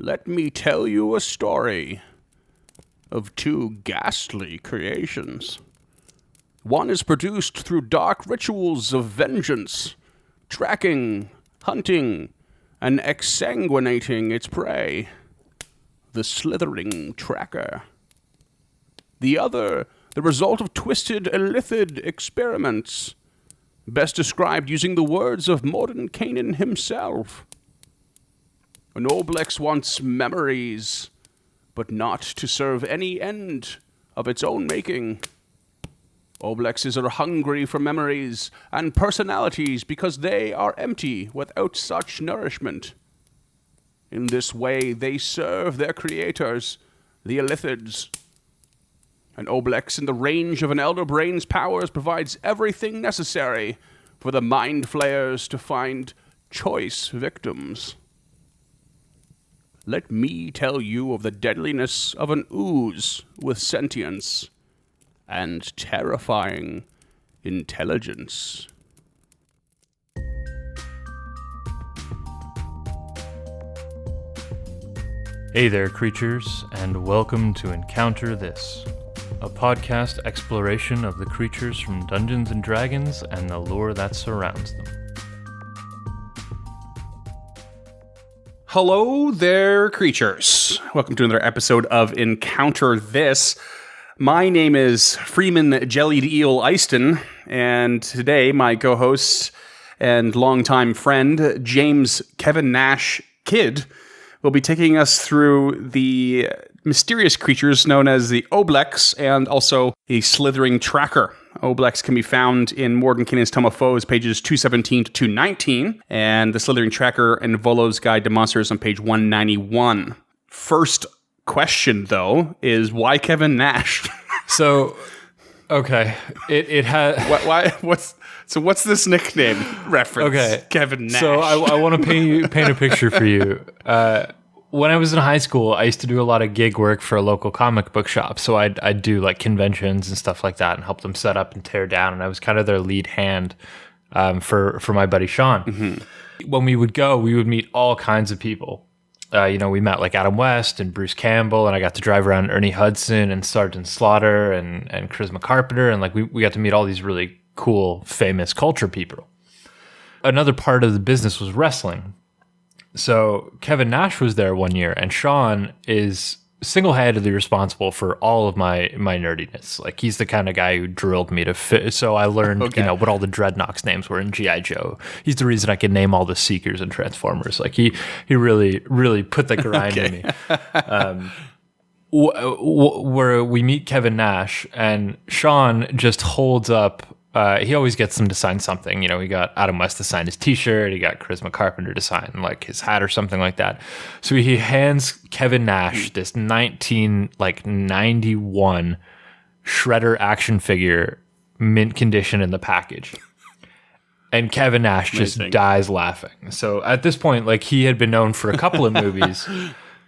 Let me tell you a story of two ghastly creations. One is produced through dark rituals of vengeance, tracking, hunting, and exsanguinating its prey. The Slithering Tracker. The other, the result of twisted Illithid experiments, best described using the words of Mordenkainen himself. An Oblex wants memories, but not to serve any end of its own making. Oblexes are hungry for memories and personalities because they are empty without such nourishment. In this way, they serve their creators, the Illithids. An Oblex in the range of an Elder Brain's powers provides everything necessary for the Mind Flayers to find choice victims. Let me tell you of the deadliness of an Ooze with sentience and terrifying intelligence. Hey there, creatures, and welcome to Encounter This, a podcast exploration of the creatures from Dungeons & Dragons and the lore that surrounds them. Hello there, creatures. Welcome to another episode of Encounter This. My name is Freeman Jellied Eel Eyston, and today my co-host and longtime friend, James Kevin Nash Kidd, will be taking us through the mysterious creatures known as the Oblex and also the Slithering Tracker. Oblex can be found in Mordenkainen's Tome of Foes, pages 217 to 219, and the Slithering Tracker and Volo's Guide to Monsters on page 191. First question, though, is why Kevin Nash? So, okay, it has... Why? What's this nickname reference? Okay, Kevin Nash. So I want to paint a picture for you. When I was in high school, I used to do a lot of gig work for a local comic book shop. So I'd do like conventions and stuff like that and help them set up and tear down. And I was kind of their lead hand for my buddy Sean. Mm-hmm. When we would go, we would meet all kinds of people. We met like Adam West and Bruce Campbell, and I got to drive around Ernie Hudson and Sergeant Slaughter and Charisma Carpenter. And like we got to meet all these really cool, famous culture people. Another part of the business was wrestling. So Kevin Nash was there one year, and Sean is single-handedly responsible for all of my nerdiness. Like, he's the kind of guy who drilled me to fit. So I learned, what all the Dreadnoks names were in G.I. Joe. He's the reason I can name all the Seekers and Transformers. Like, he really, really put the grind in me. Where we meet Kevin Nash, and Sean just holds up. He always gets them to sign something. He got Adam West to sign his T-shirt. He got Charisma Carpenter to sign like his hat or something like that. So he hands Kevin Nash this 1991 Shredder action figure, mint condition in the package. And Kevin Nash just dies laughing. So at this point, like, he had been known for a couple of movies.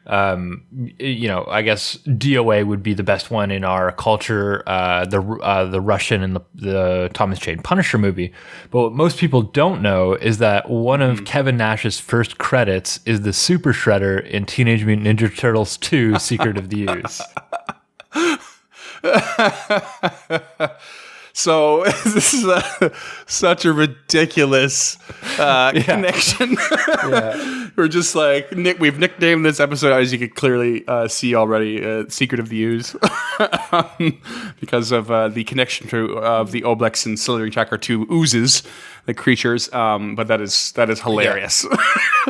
I guess DOA would be the best one in our culture, the Russian and the Thomas Jane Punisher movie. But what most people don't know is that one of Kevin Nash's first credits is the Super Shredder in Teenage Mutant Ninja Turtles 2: Secret of the Ooze. So this is such a ridiculous connection. Yeah. We're just like, we've nicknamed this episode, as you can clearly see already, Secret of the Ooze, because of the connection of the Oblex and Slithering Tracker to Oozes, the creatures. But that is hilarious.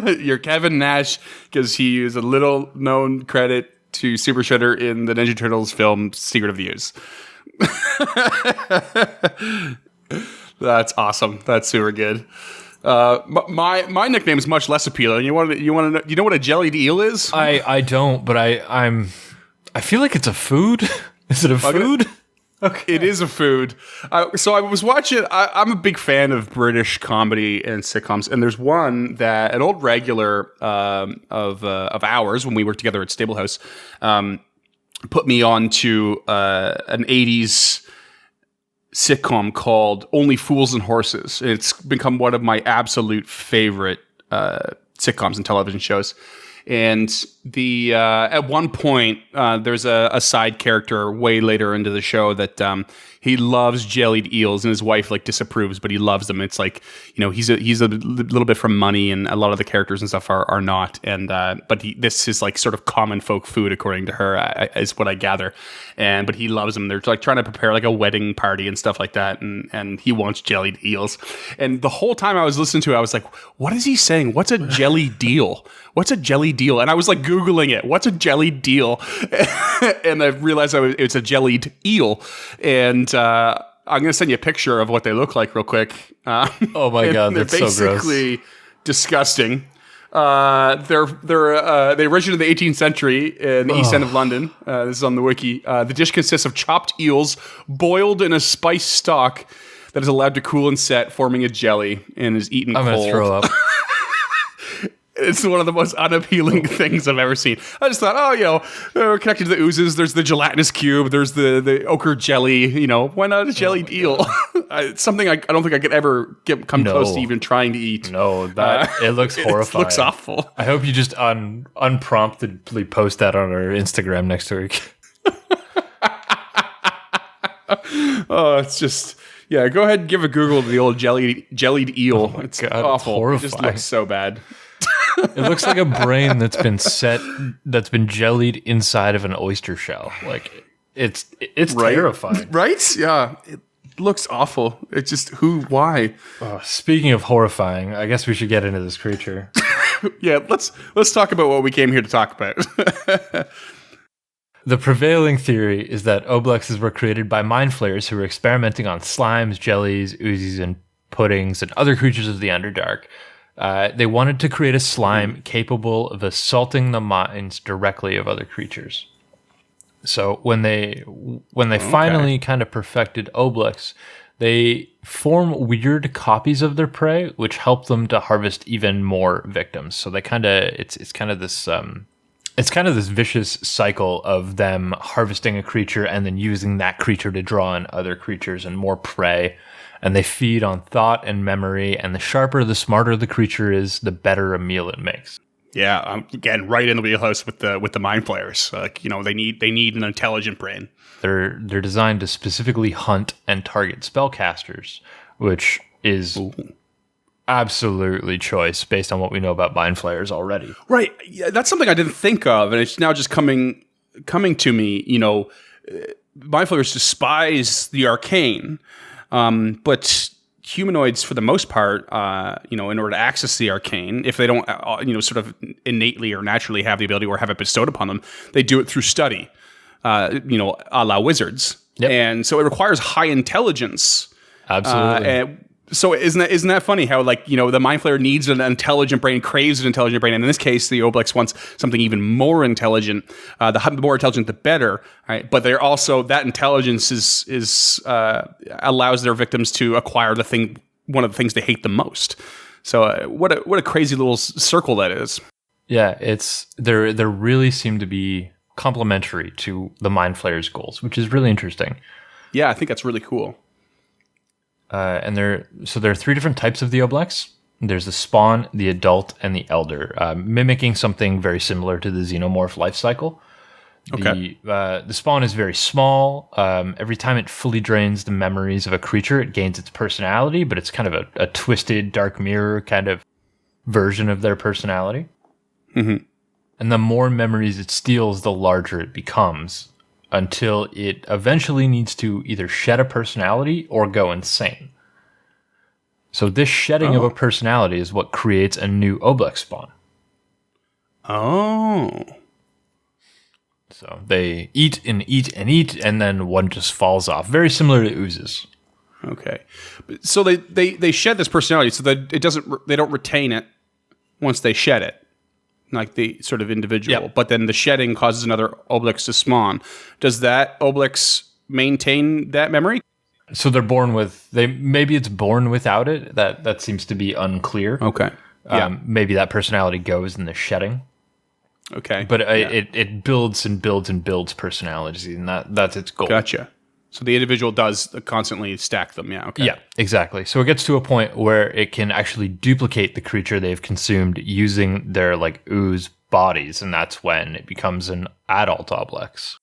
Yeah. You're Kevin Nash because he used a little known credit to Super Shredder in the Ninja Turtles film Secret of the Ooze. That's awesome. That's super good. My nickname is much less appealing. You want to know? You know what a jellied eel is? I don't, but I feel like it's a food. Is it a food? Okay. It is a food. So I was watching. I'm a big fan of British comedy and sitcoms, and there's one that an old regular of ours when we worked together at Stablehouse put me on to an 80s sitcom called Only Fools and Horses. It's become one of my absolute favorite sitcoms and television shows. And the at one point, there's a side character way later into the show that he loves jellied eels, and his wife like disapproves, but he loves them. It's like, he's a little bit from money, and a lot of the characters and stuff are not. And but this is like sort of common folk food according to her, is what I gather. But he loves them. They're like trying to prepare like a wedding party and stuff like that, and he wants jellied eels. And the whole time I was listening to it, I was like, what is he saying? What's a jelly deal? What's a jelly deal? And I was like Googling it. What's a jellied deal? And I realized it's a jellied eel. And I'm going to send you a picture of what they look like real quick. Oh my God, that's so gross. They're basically disgusting. They originated in the 18th century in the East End of London. This is on the wiki. The dish consists of chopped eels boiled in a spice stock that is allowed to cool and set, forming a jelly, and is eaten cold. I'm going to throw up. It's one of the most unappealing things I've ever seen. I just thought, we're connected to the oozes. There's the gelatinous cube. There's the ochre jelly. Why not a jellied eel? It's something I don't think I could ever come close to even trying to eat. No, it looks horrifying. It looks awful. I hope you just unpromptedly post that on our Instagram next week. Oh, it's just... Yeah, go ahead and give a Google to the old jellied eel. It's God, awful. horrifying. It just looks so bad. It looks like a brain that's been jellied inside of an oyster shell. Like it's right? terrifying. Right? Yeah. It looks awful. It's just why? Speaking of horrifying, I guess we should get into this creature. Yeah, let's talk about what we came here to talk about. The prevailing theory is that Oblexes were created by mind flayers who were experimenting on slimes, jellies, oozes, and puddings, and other creatures of the Underdark. They wanted to create a slime capable of assaulting the minds directly of other creatures. So when they finally kind of perfected Oblex, they form weird copies of their prey, which help them to harvest even more victims. So they it's kind of this vicious cycle of them harvesting a creature and then using that creature to draw in other creatures and more prey. And they feed on thought and memory, and the sharper, the smarter the creature is, the better a meal it makes. Yeah, again, right in the wheelhouse with the mind flayers. They need an intelligent brain. They're designed to specifically hunt and target spellcasters, which is absolutely choice based on what we know about mind flayers already. Right. Yeah, that's something I didn't think of, and it's now just coming to me. Mind flayers despise the arcane. But humanoids, for the most part, in order to access the arcane, if they don't, sort of innately or naturally have the ability or have it bestowed upon them, they do it through study, a la wizards. Yep. And so it requires high intelligence. Absolutely. So isn't that funny how the mind flayer needs an intelligent brain, craves an intelligent brain, and in this case the Oblex wants something even more intelligent. The more intelligent, the better. Right? But they're also that intelligence is allows their victims to acquire one of the things they hate the most. So what a crazy little circle that is. Yeah, they really seem to be complementary to the mind flayer's goals, which is really interesting. Yeah, I think that's really cool. And there are three different types of the Oblex. There's the spawn, the adult, and the elder, mimicking something very similar to the xenomorph life cycle. Okay. The spawn is very small. Every time it fully drains the memories of a creature, it gains its personality, but it's kind of a twisted dark mirror kind of version of their personality. Mm-hmm. And the more memories it steals, the larger it becomes, until it eventually needs to either shed a personality or go insane. So this shedding of a personality is what creates a new Oblex spawn. Oh. So they eat and eat and eat, and then one just falls off. Very similar to oozes. Okay. So they shed this personality so that they don't retain it once they shed it. Like the sort of individual, Yep. But then the shedding causes another Oblex to spawn. Does that Oblex maintain that memory? So they're born with maybe it's born without it. That seems to be unclear. Okay. Yeah. Maybe that personality goes in the shedding. Okay. But it builds and builds and builds personalities, and that's its goal. Gotcha. So the individual does constantly stack them. Yeah. Okay. Yeah, exactly. So it gets to a point where it can actually duplicate the creature they've consumed using their ooze bodies, and that's when it becomes an adult Oblex.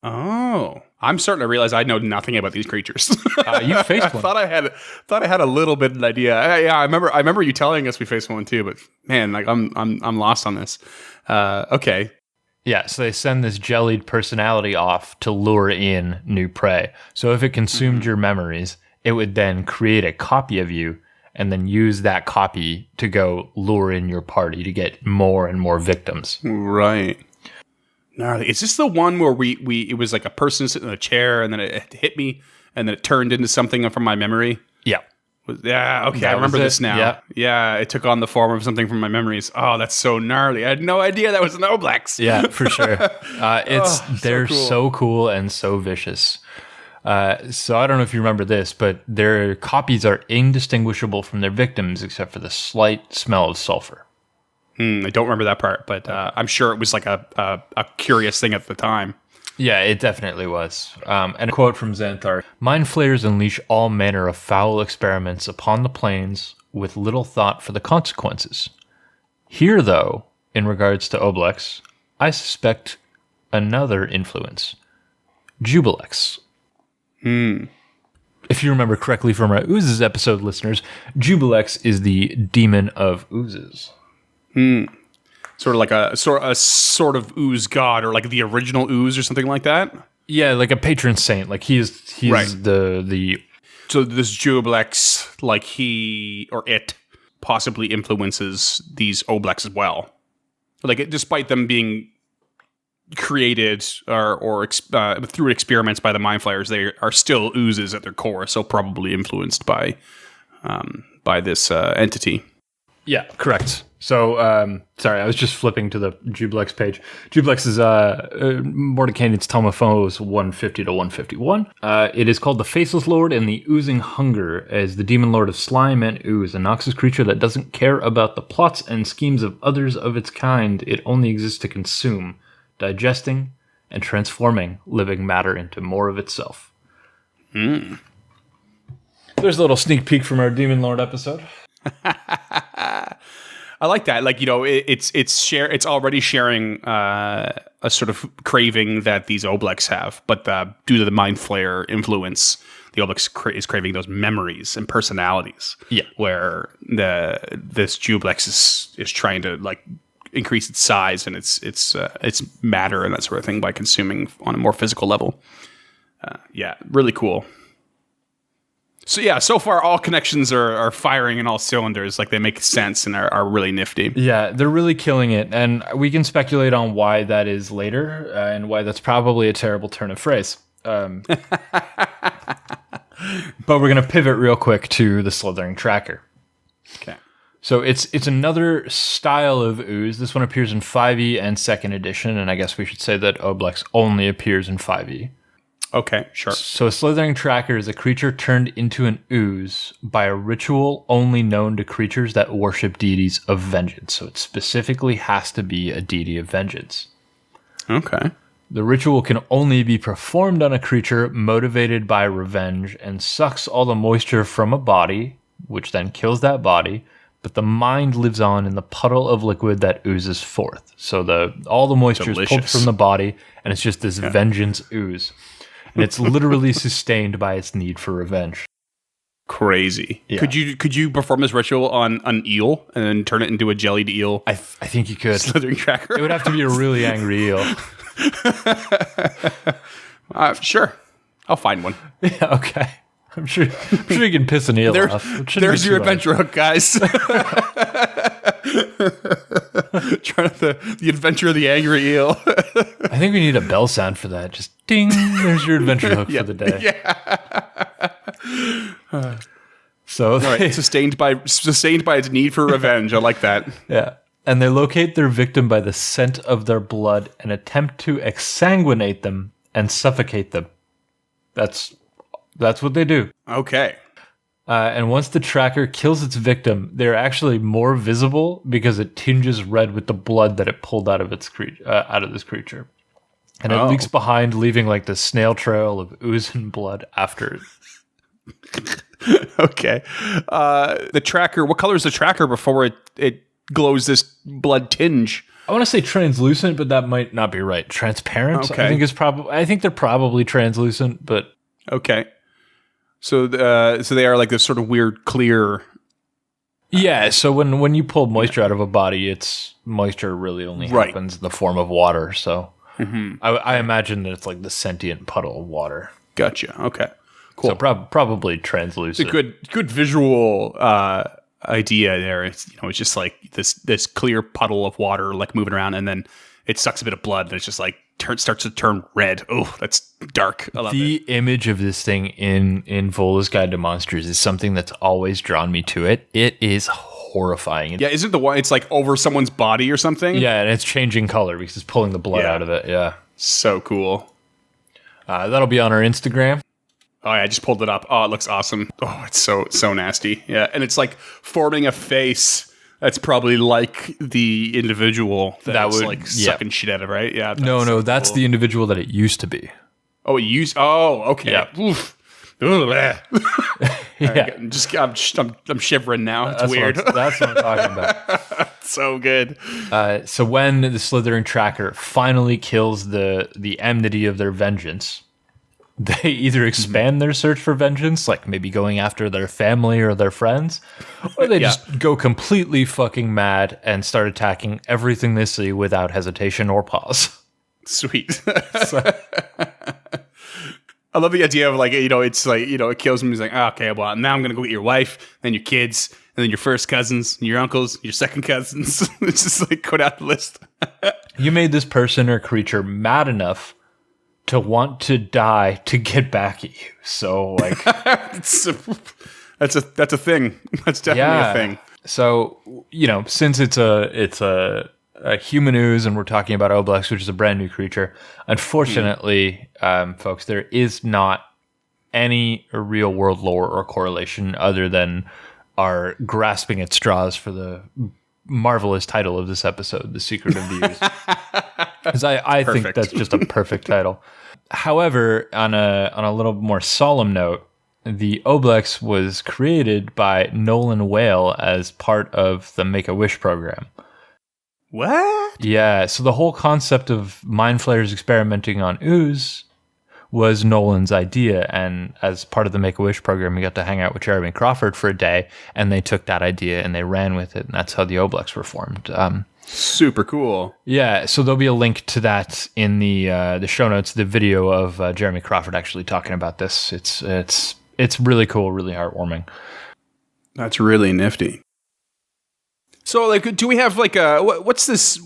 Oh, I'm starting to realize I know nothing about these creatures. You faced one. thought I had a little bit of an idea. I remember you telling us we faced one too, but man, like I'm lost on this. Okay. Yeah, so they send this jellied personality off to lure in new prey. So if it consumed your memories, it would then create a copy of you and then use that copy to go lure in your party to get more and more victims. Right. Gnarly. Is this the one where it was like a person sitting in a chair and then it hit me and then it turned into something from my memory? Yeah. Yeah, okay, I remember this now. Yeah, it took on the form of something from my memories. Oh, that's so gnarly. I had no idea that was an Oblex. Yeah, for sure. They're so cool and so vicious. So I don't know if you remember this, but their copies are indistinguishable from their victims except for the slight smell of sulfur. I don't remember that part, but I'm sure it was like a curious thing at the time. Yeah, it definitely was. And a quote from Xanthar: "Mind flayers unleash all manner of foul experiments upon the plains with little thought for the consequences. Here, though, in regards to Oblex, I suspect another influence. Jubilex." If you remember correctly from our Oozes episode, listeners, Jubilex is the demon of Oozes. Sort of like a sort of ooze god, or like the original ooze or something like that. Yeah, like a patron saint. Like he's right. the So this Jubilex, like he or it possibly influences these Oblex as well. Like despite them being created or through experiments by the Mind Flayers, they are still oozes at their core, so probably influenced by this entity. Yeah, correct. So, sorry, I was just flipping to the Jubilex page. Jubilex is Mordecai's Tomophos 150 to 151. It is called the Faceless Lord and the Oozing Hunger, as the demon lord of slime and ooze, a noxious creature that doesn't care about the plots and schemes of others of its kind. It only exists to consume, digesting, and transforming living matter into more of itself. There's a little sneak peek from our Demon Lord episode. I like that. Like, you know, it's already sharing a sort of craving that these Oblex have, but due to the Mind Flayer influence, the Oblex is craving those memories and personalities. Yeah, where this Jubilex is trying to like increase its size and its matter and that sort of thing by consuming on a more physical level. Yeah, really cool. So yeah, so far all connections are firing in all cylinders. Like they make sense and are really nifty. Yeah, they're really killing it. And we can speculate on why that is later and why that's probably a terrible turn of phrase. But we're going to pivot real quick to the Slithering Tracker. Okay. So it's another style of ooze. This one appears in 5e and 2nd edition, and I guess we should say that Oblex only appears in 5e. Okay, sure. So a Slithering Tracker is a creature turned into an ooze by a ritual only known to creatures that worship deities of vengeance. So it specifically has to be a deity of vengeance. Okay. The ritual can only be performed on a creature motivated by revenge and sucks all the moisture from a body, which then kills that body, but the mind lives on in the puddle of liquid that oozes forth. So all the moisture is pulled from the body, and it's just this vengeance ooze. And it's literally sustained by its need for revenge. Crazy. Yeah. Could you perform this ritual on an eel and then turn it into a jellied eel? I think you could. Slithering Tracker. It would have to be a really angry eel. Sure. I'll find one. Yeah, okay. I'm sure you can piss an eel off. There's your adventure hook, guys. The adventure of the angry eel. I think we need a bell sound for that. Just ding, there's your adventure hook for the day. Yeah. So all right, sustained by its need for revenge. I like that. Yeah. And they locate their victim by the scent of their blood and attempt to exsanguinate them and suffocate them. That's what they do. Okay. And once the tracker kills its victim, they're actually more visible because it tinges red with the blood that it pulled out of this creature. And it leaks behind, leaving like the snail trail of ooze and blood after it. Okay. The tracker, what color is the tracker before it glows this blood tinge? I want to say translucent, but that might not be right. Transparent, Okay. I think they're probably translucent, but Okay. So they are like this sort of weird clear. yeah. So when you pull moisture out of a body, it's moisture really only happens in the form of water. So I imagine that it's like the sentient puddle of water. Gotcha. Okay. Cool. So probably translucent. It's a good visual idea there. It's it's just like this clear puddle of water like moving around, and then it sucks a bit of blood, and it's just like starts to turn red. Oh, that's dark. I love the image of this thing in Vola's Guide to Monsters is something that's always drawn me to it. It is horrifying. Yeah, isn't the one? It's like over someone's body or something. Yeah, and it's changing color because it's pulling the blood out of it. Yeah, so cool. That'll be on our Instagram. Oh yeah, I just pulled it up. Oh, it looks awesome. Oh, it's so nasty. Yeah, and it's like forming a face that's probably like the individual that was like sucking shit out of, right? Yeah. No, that's cool. The individual that it used to be. Oh, it used. Oh, okay. Yeah. Oof. Yeah. I'm shivering now. It's weird. That's what I'm talking about. So good. So when the Slithering Tracker finally kills the enmity of their vengeance, they either expand their search for vengeance, like maybe going after their family or their friends, or they just go completely fucking mad and start attacking everything they see without hesitation or pause. Sweet. I love the idea of like, it's like, it kills him. He's like, oh, okay, well, now I'm going to go get your wife, then your kids, and then your first cousins, and your uncles, your second cousins. It's just like, go down the list. You made this person or creature mad enough to want to die to get back at you. So like that's a thing. That's definitely a thing. So, since it's a human ooze and we're talking about Oblex, which is a brand new creature, unfortunately, folks, there is not any real world lore or correlation other than our grasping at straws for the marvelous title of this episode, The Secret of the Ooze. Because I think that's just a perfect title. However, on a little more solemn note, the Oblex was created by Nolan Whale as part of the Make-A-Wish program. What? Yeah, so the whole concept of mind flayers experimenting on ooze was Nolan's idea, and as part of the Make-A-Wish program, we got to hang out with Jeremy Crawford for a day, and they took that idea and they ran with it, and that's how the Oblex were formed. Super cool. Yeah, so there'll be a link to that in the show notes, the video of Jeremy Crawford actually talking about this. It's really cool, really heartwarming. That's really nifty. So, like, do we have like what's this?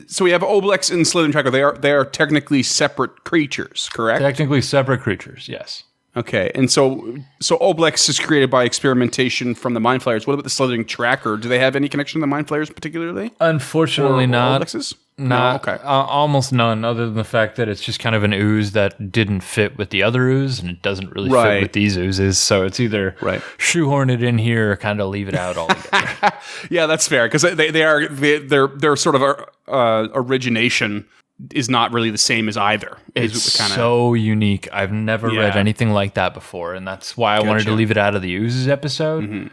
So we have Oblex and Slithering Tracker. They are technically separate creatures, correct? Technically separate creatures, yes. Okay, and so Oblex is created by experimentation from the Mind Flayers. What about the Slithering Tracker? Do they have any connection to the Mind Flayers particularly? Unfortunately, not. Oblexes? No, okay. Almost none, other than the fact that it's just kind of an ooze that didn't fit with the other ooze, and it doesn't really fit with these oozes. So it's either shoehorn it in here or kind of leave it out altogether. Yeah, that's fair, because their sort of origination is not really the same as either. It's so unique. I've never read anything like that before, and that's why I wanted to leave it out of the oozes episode. Mm-hmm.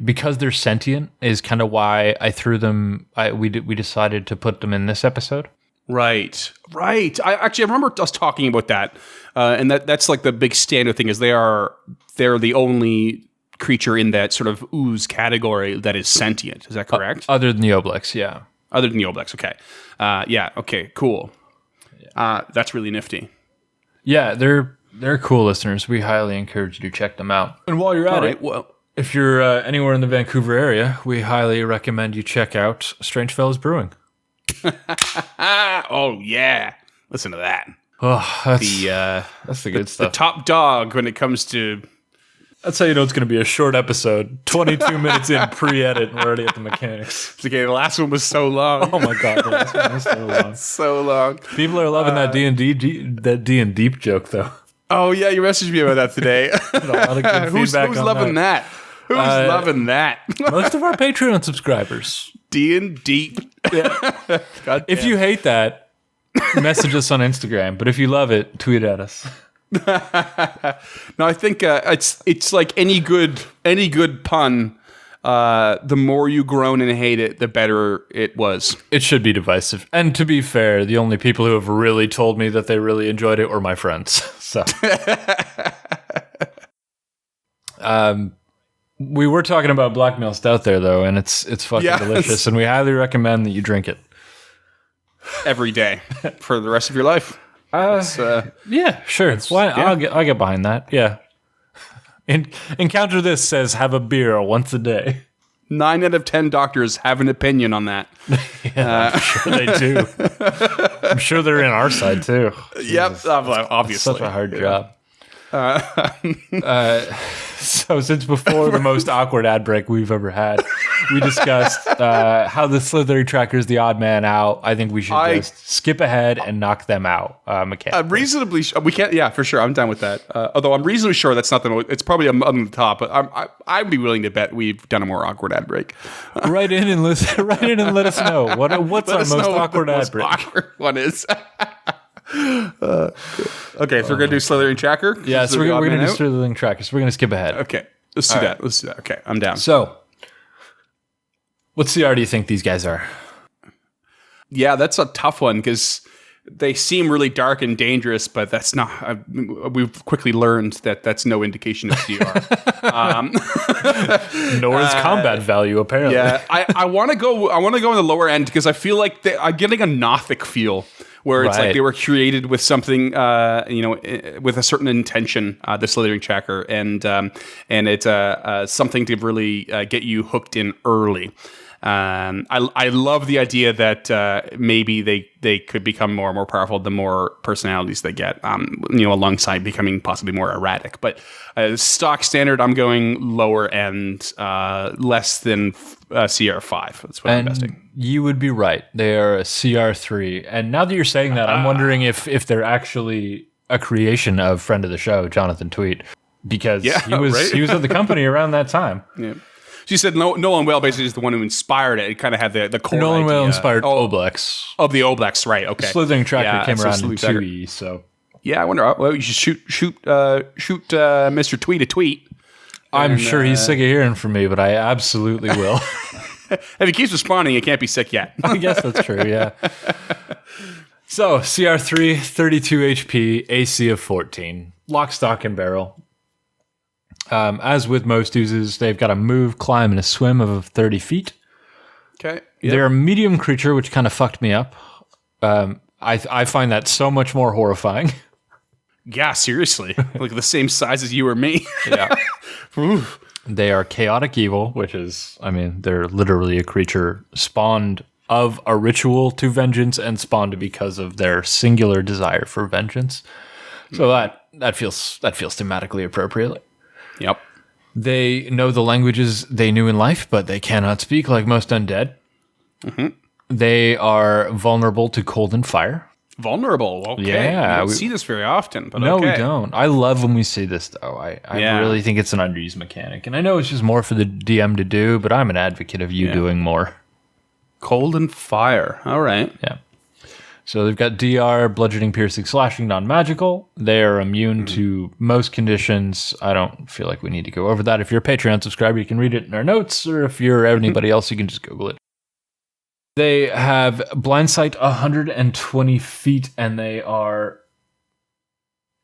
Because they're sentient is kind of why I threw them. We decided to put them in this episode. Right. I remember us talking about that, and that's like the big standout thing is they're the only creature in that sort of ooze category that is sentient. Is that correct? Other than the Oblex, yeah. Other than the Oblex, okay. Okay, cool. That's really nifty. Yeah, they're cool listeners. We highly encourage you to check them out. And while you're at it, if you're anywhere in the Vancouver area, we highly recommend you check out Strange Fellows Brewing. Oh, yeah. Listen to that. Oh, that's the good stuff. The top dog when it comes to... That's how you know it's going to be a short episode. 22 minutes in pre-edit, and we're already at the mechanics. It's okay, the last one was so long. Oh my god, the last one was so long. So long. People are loving that D&D joke, though. Oh yeah, you messaged me about that today. A lot of good who's loving that? Who's loving that? Most of our Patreon subscribers. D&D. Yeah. If you hate that, message us on Instagram. But if you love it, tweet at us. No, I think it's like any good pun. the more you groan and hate it, the better it was. It should be divisive. And to be fair, the only people who have really told me that they really enjoyed it were my friends. So, we were talking about Blackmail Stout there, though, and it's fucking delicious, and we highly recommend that you drink it every day for the rest of your life. Yeah, sure. I'll get behind that. Yeah. Encounter This says have a beer once a day. 9 out of 10 doctors have an opinion on that. Yeah, I'm sure they do. I'm sure they're in our side too. Yep, obviously. Such a hard job. So since before the most awkward ad break we've ever had, we discussed how the Slithering Tracker is the odd man out. I think we should just skip ahead and knock them out mechanically. Reasonably, we can't. Yeah, for sure. I'm down with that. Although I'm reasonably sure that's not it's probably on the top. But I'd be willing to bet we've done a more awkward ad break. Write in and listen. Write in and let us know what's our most awkward ad break. Awkward one is. Okay, so we're gonna do Slithering Tracker. Yeah, so we're gonna do Slithering Tracker. So we're gonna skip ahead. Okay, let's do that. Let's do that. Okay, I'm down. So, what CR do you think these guys are? Yeah, that's a tough one because they seem really dark and dangerous, but that's not. We've quickly learned that that's no indication of CR. Nor is combat value, apparently. Yeah, I want to go. I want to go on the lower end because I feel like I'm getting a Nothic feel. Where it's like they were created with something, with a certain intention, the Slithering Tracker, and it's something to really get you hooked in early. I love the idea that maybe they could become more and more powerful the more personalities they get, alongside becoming possibly more erratic. But stock standard, I'm going lower end, less than CR5. That's what I'm investing. You would be right. They are a CR3. And now that you're saying that, I'm wondering if they're actually a creation of friend of the show, Jonathan Tweet, because he was at the company around that time. Yeah. She said Nolan Whale basically is the one who inspired it. It kind of had the core Nolan idea. Whale inspired Oblex. Of the Oblex, right, okay. Slithering Tracker came around in 2E, so... Yeah, I wonder, well, you should shoot Mr. Tweet a tweet. I'm sure he's sick of hearing from me, but I absolutely will. If he keeps responding, he can't be sick yet. I guess that's true, yeah. So, CR3, 32 HP, AC of 14. Lock, stock, and barrel. As with most oozes, they've got a move, climb, and a swim of 30 feet. Okay. Yep. They're a medium creature, which kind of fucked me up. I find that so much more horrifying. Yeah, seriously. Like the same size as you or me. Yeah. They are chaotic evil, which is, they're literally a creature spawned of a ritual to vengeance and spawned because of their singular desire for vengeance. So that feels thematically appropriate. Yep. They know the languages they knew in life, but they cannot speak like most undead. Mm-hmm. They are vulnerable to cold and fire. Vulnerable? Okay. Yeah. We don't see this very often, but no, okay. we don't. I love when we see this, though. I really think it's an underused mechanic. And I know it's just more for the DM to do, but I'm an advocate of you doing more. Cold and fire. All right. Yeah. So they've got DR, bludgeoning, piercing, slashing, non-magical. They are immune to most conditions. I don't feel like we need to go over that. If you're a Patreon subscriber, you can read it in our notes, or if you're anybody else, you can just Google it. They have blind sight 120 feet, and they are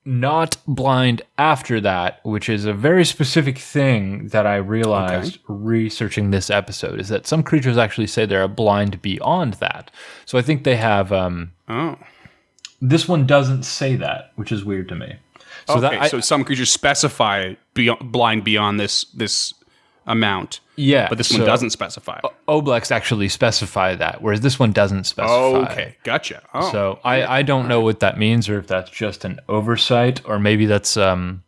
not blind after that, which is a very specific thing that I realized researching this episode, is that some creatures actually say they're blind beyond that. So I think they have... This one doesn't say that, which is weird to me. So so some creatures specify blind beyond this amount. Yeah. But this one doesn't specify. Oblex actually specify that, whereas this one doesn't specify. Oh, okay. Gotcha. Oh. So I don't know what that means, or if that's just an oversight, or maybe that's a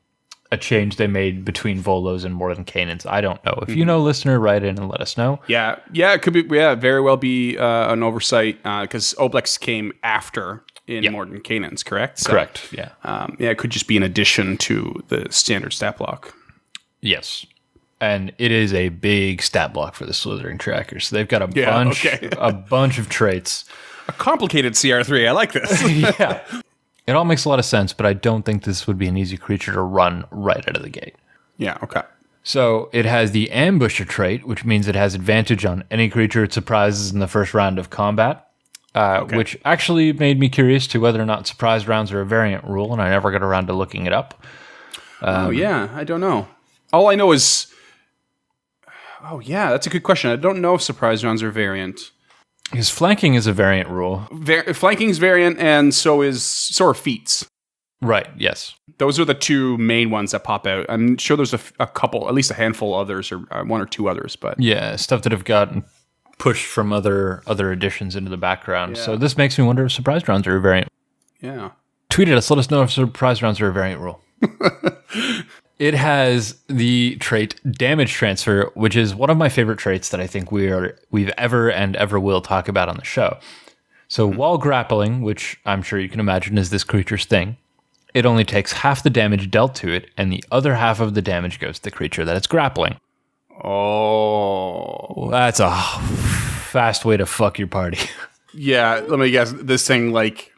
change they made between Volos and Mordenkainen's. I don't know. If you know, listener, write in and let us know. Yeah, it could be. Yeah, very well be an oversight because Oblex came after in Mordenkainen's, correct? So, correct. Yeah. It could just be an addition to the standard stat block. Yes. And it is a big stat block for the Slithering Tracker. So they've got a bunch of traits. A complicated CR3. I like this. Yeah. It all makes a lot of sense, but I don't think this would be an easy creature to run right out of the gate. Yeah, okay. So it has the ambusher trait, which means it has advantage on any creature it surprises in the first round of combat, which actually made me curious to whether or not surprise rounds are a variant rule, and I never got around to looking it up. I don't know. All I know is... Oh, yeah, that's a good question. I don't know if surprise rounds are variant. Because flanking is a variant rule. Flanking's variant, and so are feats. Right, yes. Those are the two main ones that pop out. I'm sure there's a couple, at least a handful others, or one or two others. But yeah, stuff that have gotten pushed from other additions into the background. Yeah. So this makes me wonder if surprise rounds are a variant. Yeah. Tweet at us. Let us know if surprise rounds are a variant rule. It has the trait damage transfer, which is one of my favorite traits that I think we've ever will talk about on the show. So while grappling, which I'm sure you can imagine is this creature's thing, it only takes half the damage dealt to it, and the other half of the damage goes to the creature that it's grappling. Oh. That's a fast way to fuck your party. Yeah, let me guess. This thing, like,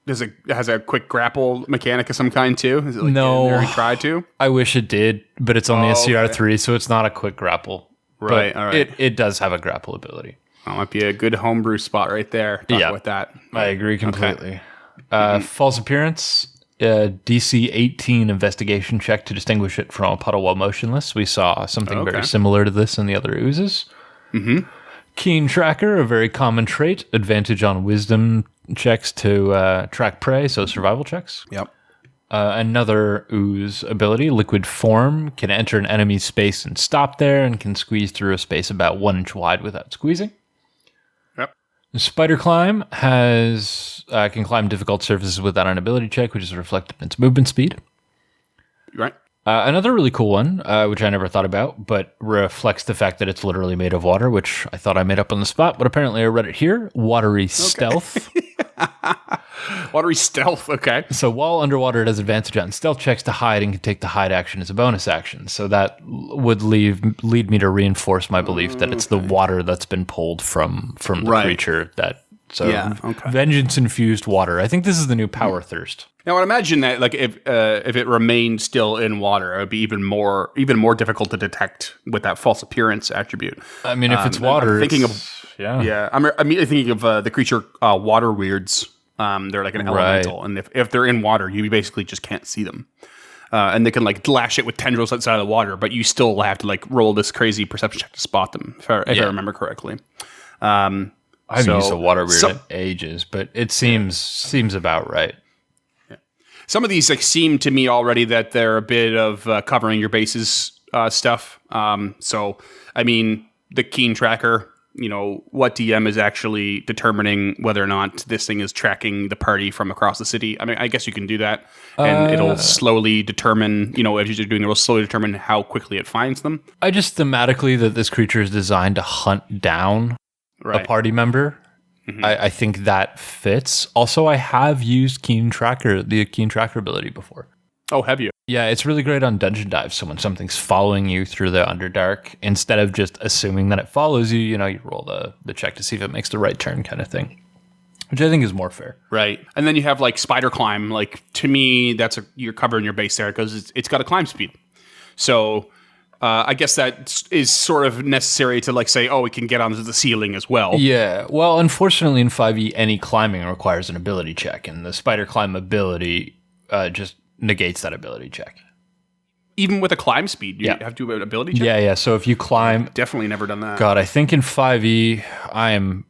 has a quick grapple mechanic of some kind, too? Is it like no. Get in there and try to? I wish it did, but it's only a CR3, so it's not a quick grapple. Right, all right. It does have a grapple ability. That might be a good homebrew spot right there. Talk about that. I agree completely. Okay. False appearance. DC 18 investigation check to distinguish it from a puddle while motionless. We saw something very similar to this in the other oozes. Mm-hmm. Keen tracker, a very common trait. Advantage on wisdom checks to track prey, so survival checks. Yep. Another ooze ability, liquid form, can enter an enemy's space and stop there, and can squeeze through a space about 1 inch wide without squeezing. Spider climb can climb difficult surfaces without an ability check, which is reflected in its movement speed. Right. Another really cool one, which I never thought about, but reflects the fact that it's literally made of water, which I thought I made up on the spot, but apparently I read it here. Watery stealth. Watery stealth, okay. So while underwater, it has advantage on stealth checks to hide and can take the hide action as a bonus action. So that would lead me to reinforce my belief that it's the water that's been pulled from the creature. Vengeance-infused water. I think this is the new power thirst. Now, I imagine that, like, if it remained still in water, it would be even more difficult to detect with that false appearance attribute. I mean, if it's water, I'm immediately thinking of the creature water weirds. They're like an elemental, and if they're in water, you basically just can't see them. And they can like lash it with tendrils outside of the water, but you still have to like roll this crazy perception check to spot them, if I remember correctly. I haven't used a water weird in ages, but it seems about right. Yeah. Some of these like seem to me already that they're a bit of covering your bases stuff. So I mean, the keen tracker. You know, what DM is actually determining whether or not this thing is tracking the party from across the city. I mean, I guess you can do that, and it'll slowly determine, you know, as you're doing it, it'll slowly determine how quickly it finds them. I just thematically that this creature is designed to hunt down a party member. Mm-hmm. I think that fits. Also, I have used the Keen Tracker ability before. Oh, have you? Yeah, it's really great on dungeon dives. So when something's following you through the Underdark, instead of just assuming that it follows you, you know, you roll the check to see if it makes the right turn kind of thing, which I think is more fair. Right. And then you have like spider climb. Like, to me, you're covering your base there because it's got a climb speed. So I guess that is sort of necessary to like say, oh, it can get onto the ceiling as well. Yeah. Well, unfortunately in 5e, any climbing requires an ability check, and the spider climb ability just negates that ability check. Even with a climb speed, you have to do an ability check? Yeah. So if you climb... Definitely never done that. God, I think in 5e,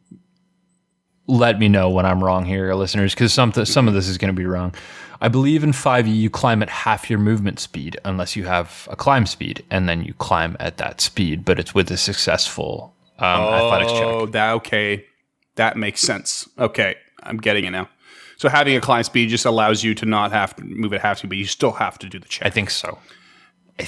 let me know when I'm wrong here, listeners, because some of this is going to be wrong. I believe in 5e, you climb at half your movement speed, unless you have a climb speed, and then you climb at that speed, but it's with a successful athletics check. Oh, that makes sense. Okay, I'm getting it now. So having a climb speed just allows you to not have to move at half speed, but you still have to do the check. I think so.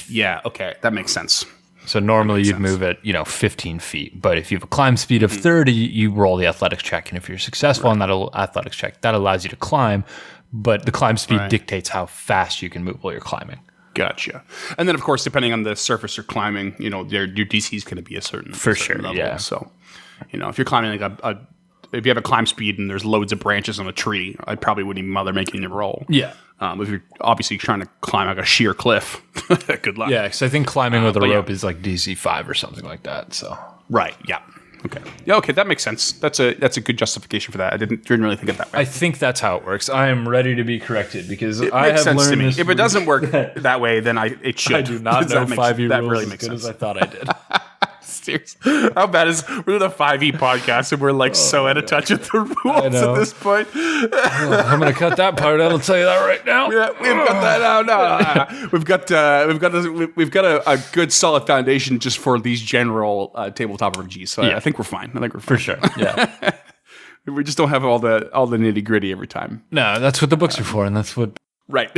Yeah, okay, that makes sense. So normally you'd move at 15 feet, but if you have a climb speed of 30, you roll the athletics check, and if you're successful on that athletics check, that allows you to climb, but the climb speed dictates how fast you can move while you're climbing. Gotcha. And then, of course, depending on the surface you're climbing, your DC is going to be a certain level. Yeah. So, if you're climbing if you have a climb speed and there's loads of branches on a tree, I probably wouldn't even bother making a roll. Yeah. If you're obviously trying to climb like a sheer cliff, good luck. Yeah, because I think climbing with a rope is like DC 5 or something like that. So right, yeah. Okay. Yeah, okay, that makes sense. That's a good justification for that. I didn't really think of it that way. I think that's how it works. I am ready to be corrected because It I makes have sense to learned me. this. If it doesn't work that way, then it should. I do not know 5e that rules really as makes good sense. as I thought I did. Seriously. How bad is we're the 5e podcast and we're like so out of touch with the rules at this point? I'm going to cut that part out. I'll tell you that right now. Yeah, we've got that out. No. We've got a good solid foundation just for these general tabletop RPGs. So I think we're fine. For sure. Yeah. We just don't have all the nitty gritty every time. No, that's what the books are for, and that's what. Right.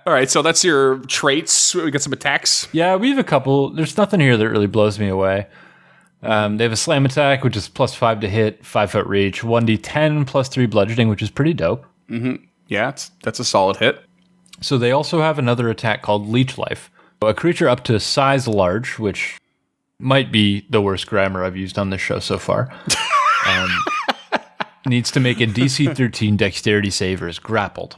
All right. So that's your traits. We got some attacks. Yeah, we have a couple. There's nothing here that really blows me away. They have a slam attack, which is +5 to hit, 5-foot reach, 1d10 +3 bludgeoning, which is pretty dope. Mm-hmm. Yeah, that's a solid hit. So they also have another attack called Leech Life. A creature up to size large, which might be the worst grammar I've used on this show so far, needs to make a DC 13 dexterity save or is grappled.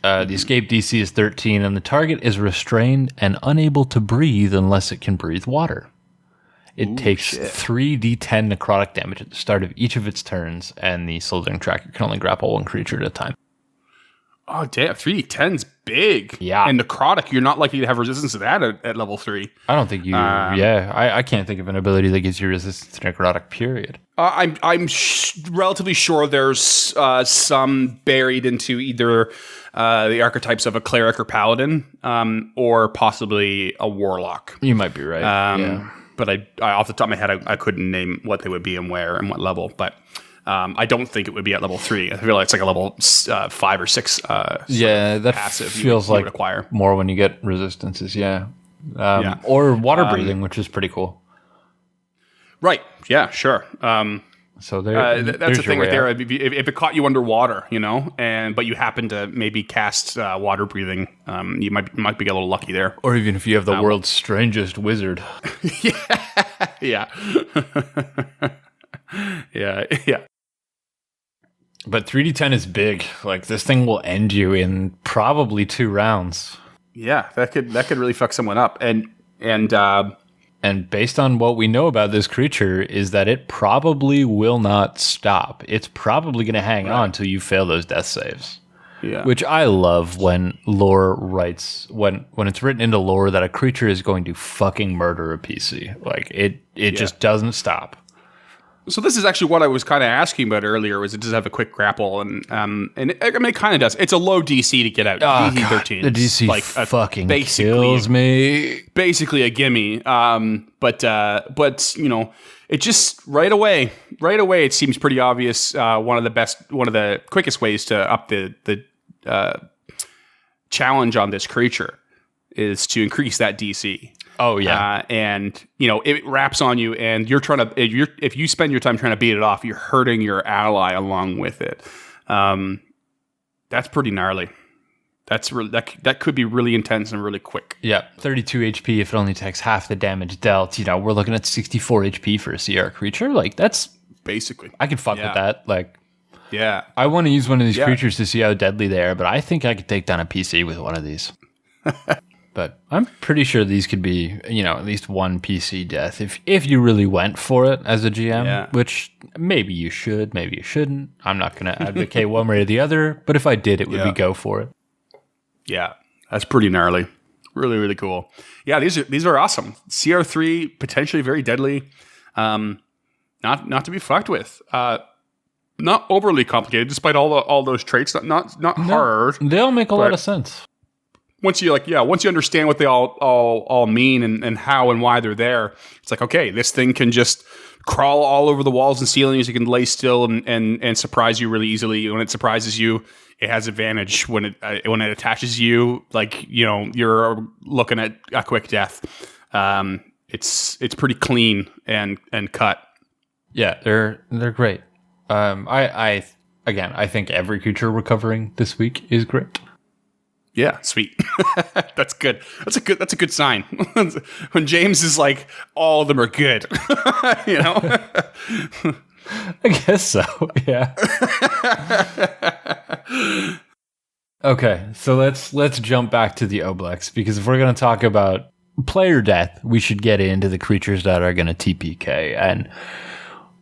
The escape DC is 13, and the target is restrained and unable to breathe unless it can breathe water. It takes 3d10 necrotic damage at the start of each of its turns, and the Slithering Tracker can only grapple one creature at a time. Oh, damn. 3d10's big. Yeah. And necrotic, you're not likely to have resistance to that at level 3. I don't think you... I can't think of an ability that gives you resistance to necrotic, period. I'm relatively sure there's some buried into either the archetypes of a cleric or paladin, or possibly a warlock. You might be right. Yeah. But I off the top of my head, I couldn't name what they would be and where and what level. But I don't think it would be at level 3. I feel like it's like a level 5 or 6. That passive feels you like would acquire more when you get resistances. Yeah. Or water breathing, which is pretty cool. Right. Yeah. Sure. So that's the thing right there. If it caught you underwater, but you happen to maybe cast water breathing, you might be a little lucky there. Or even if you have the world's strangest wizard. Yeah. Yeah. But 3d10 is big. Like, this thing will end you in probably 2 rounds. Yeah, that could really fuck someone up. And based on what we know about this creature is that it probably will not stop. It's probably going to hang on until you fail those death saves. Yeah. Which I love when lore writes, when it's written into lore that a creature is going to fucking murder a PC. Like, it just doesn't stop. So this is actually what I was kind of asking about earlier, was it does have a quick grapple, and it kind of does. It's a low DC to get out. DC 13. The DC like fucking kills me. Basically a gimme. But it just right away it seems pretty obvious. One of the quickest ways to up the challenge on this creature is to increase that DC. Oh yeah, and it wraps on you, and if you spend your time trying to beat it off, you're hurting your ally along with it. That's pretty gnarly. That could be really intense and really quick. Yeah, 32 HP if it only takes half the damage dealt. We're looking at 64 HP for a CR creature. Like, that's basically. I can fuck with that. Like, yeah, I want to use one of these creatures to see how deadly they are, but I think I could take down a PC with one of these. But I'm pretty sure these could be, at least one PC death if you really went for it as a GM, which maybe you should, maybe you shouldn't. I'm not going to advocate one way or the other, but if I did, it would be go for it. Yeah, that's pretty gnarly. Really, really cool. Yeah, these are awesome. CR3, potentially very deadly. Not to be fucked with. Not overly complicated, despite all those traits. Not hard. They all make a lot of sense. Once you understand what they all mean and how and why they're there, it's like, okay, this thing can just crawl all over the walls and ceilings. You can lay still and surprise you really easily. When it surprises you, it has advantage. When it attaches you, like, you're looking at a quick death. It's pretty clean and cut. Yeah, they're great. I think every creature recovering this week is great. Yeah, sweet. That's good. That's a good sign. When James is like, all of them are good. I guess so. Yeah. Okay, so let's jump back to the Oblex, because if we're going to talk about player death, we should get into the creatures that are going to TPK. And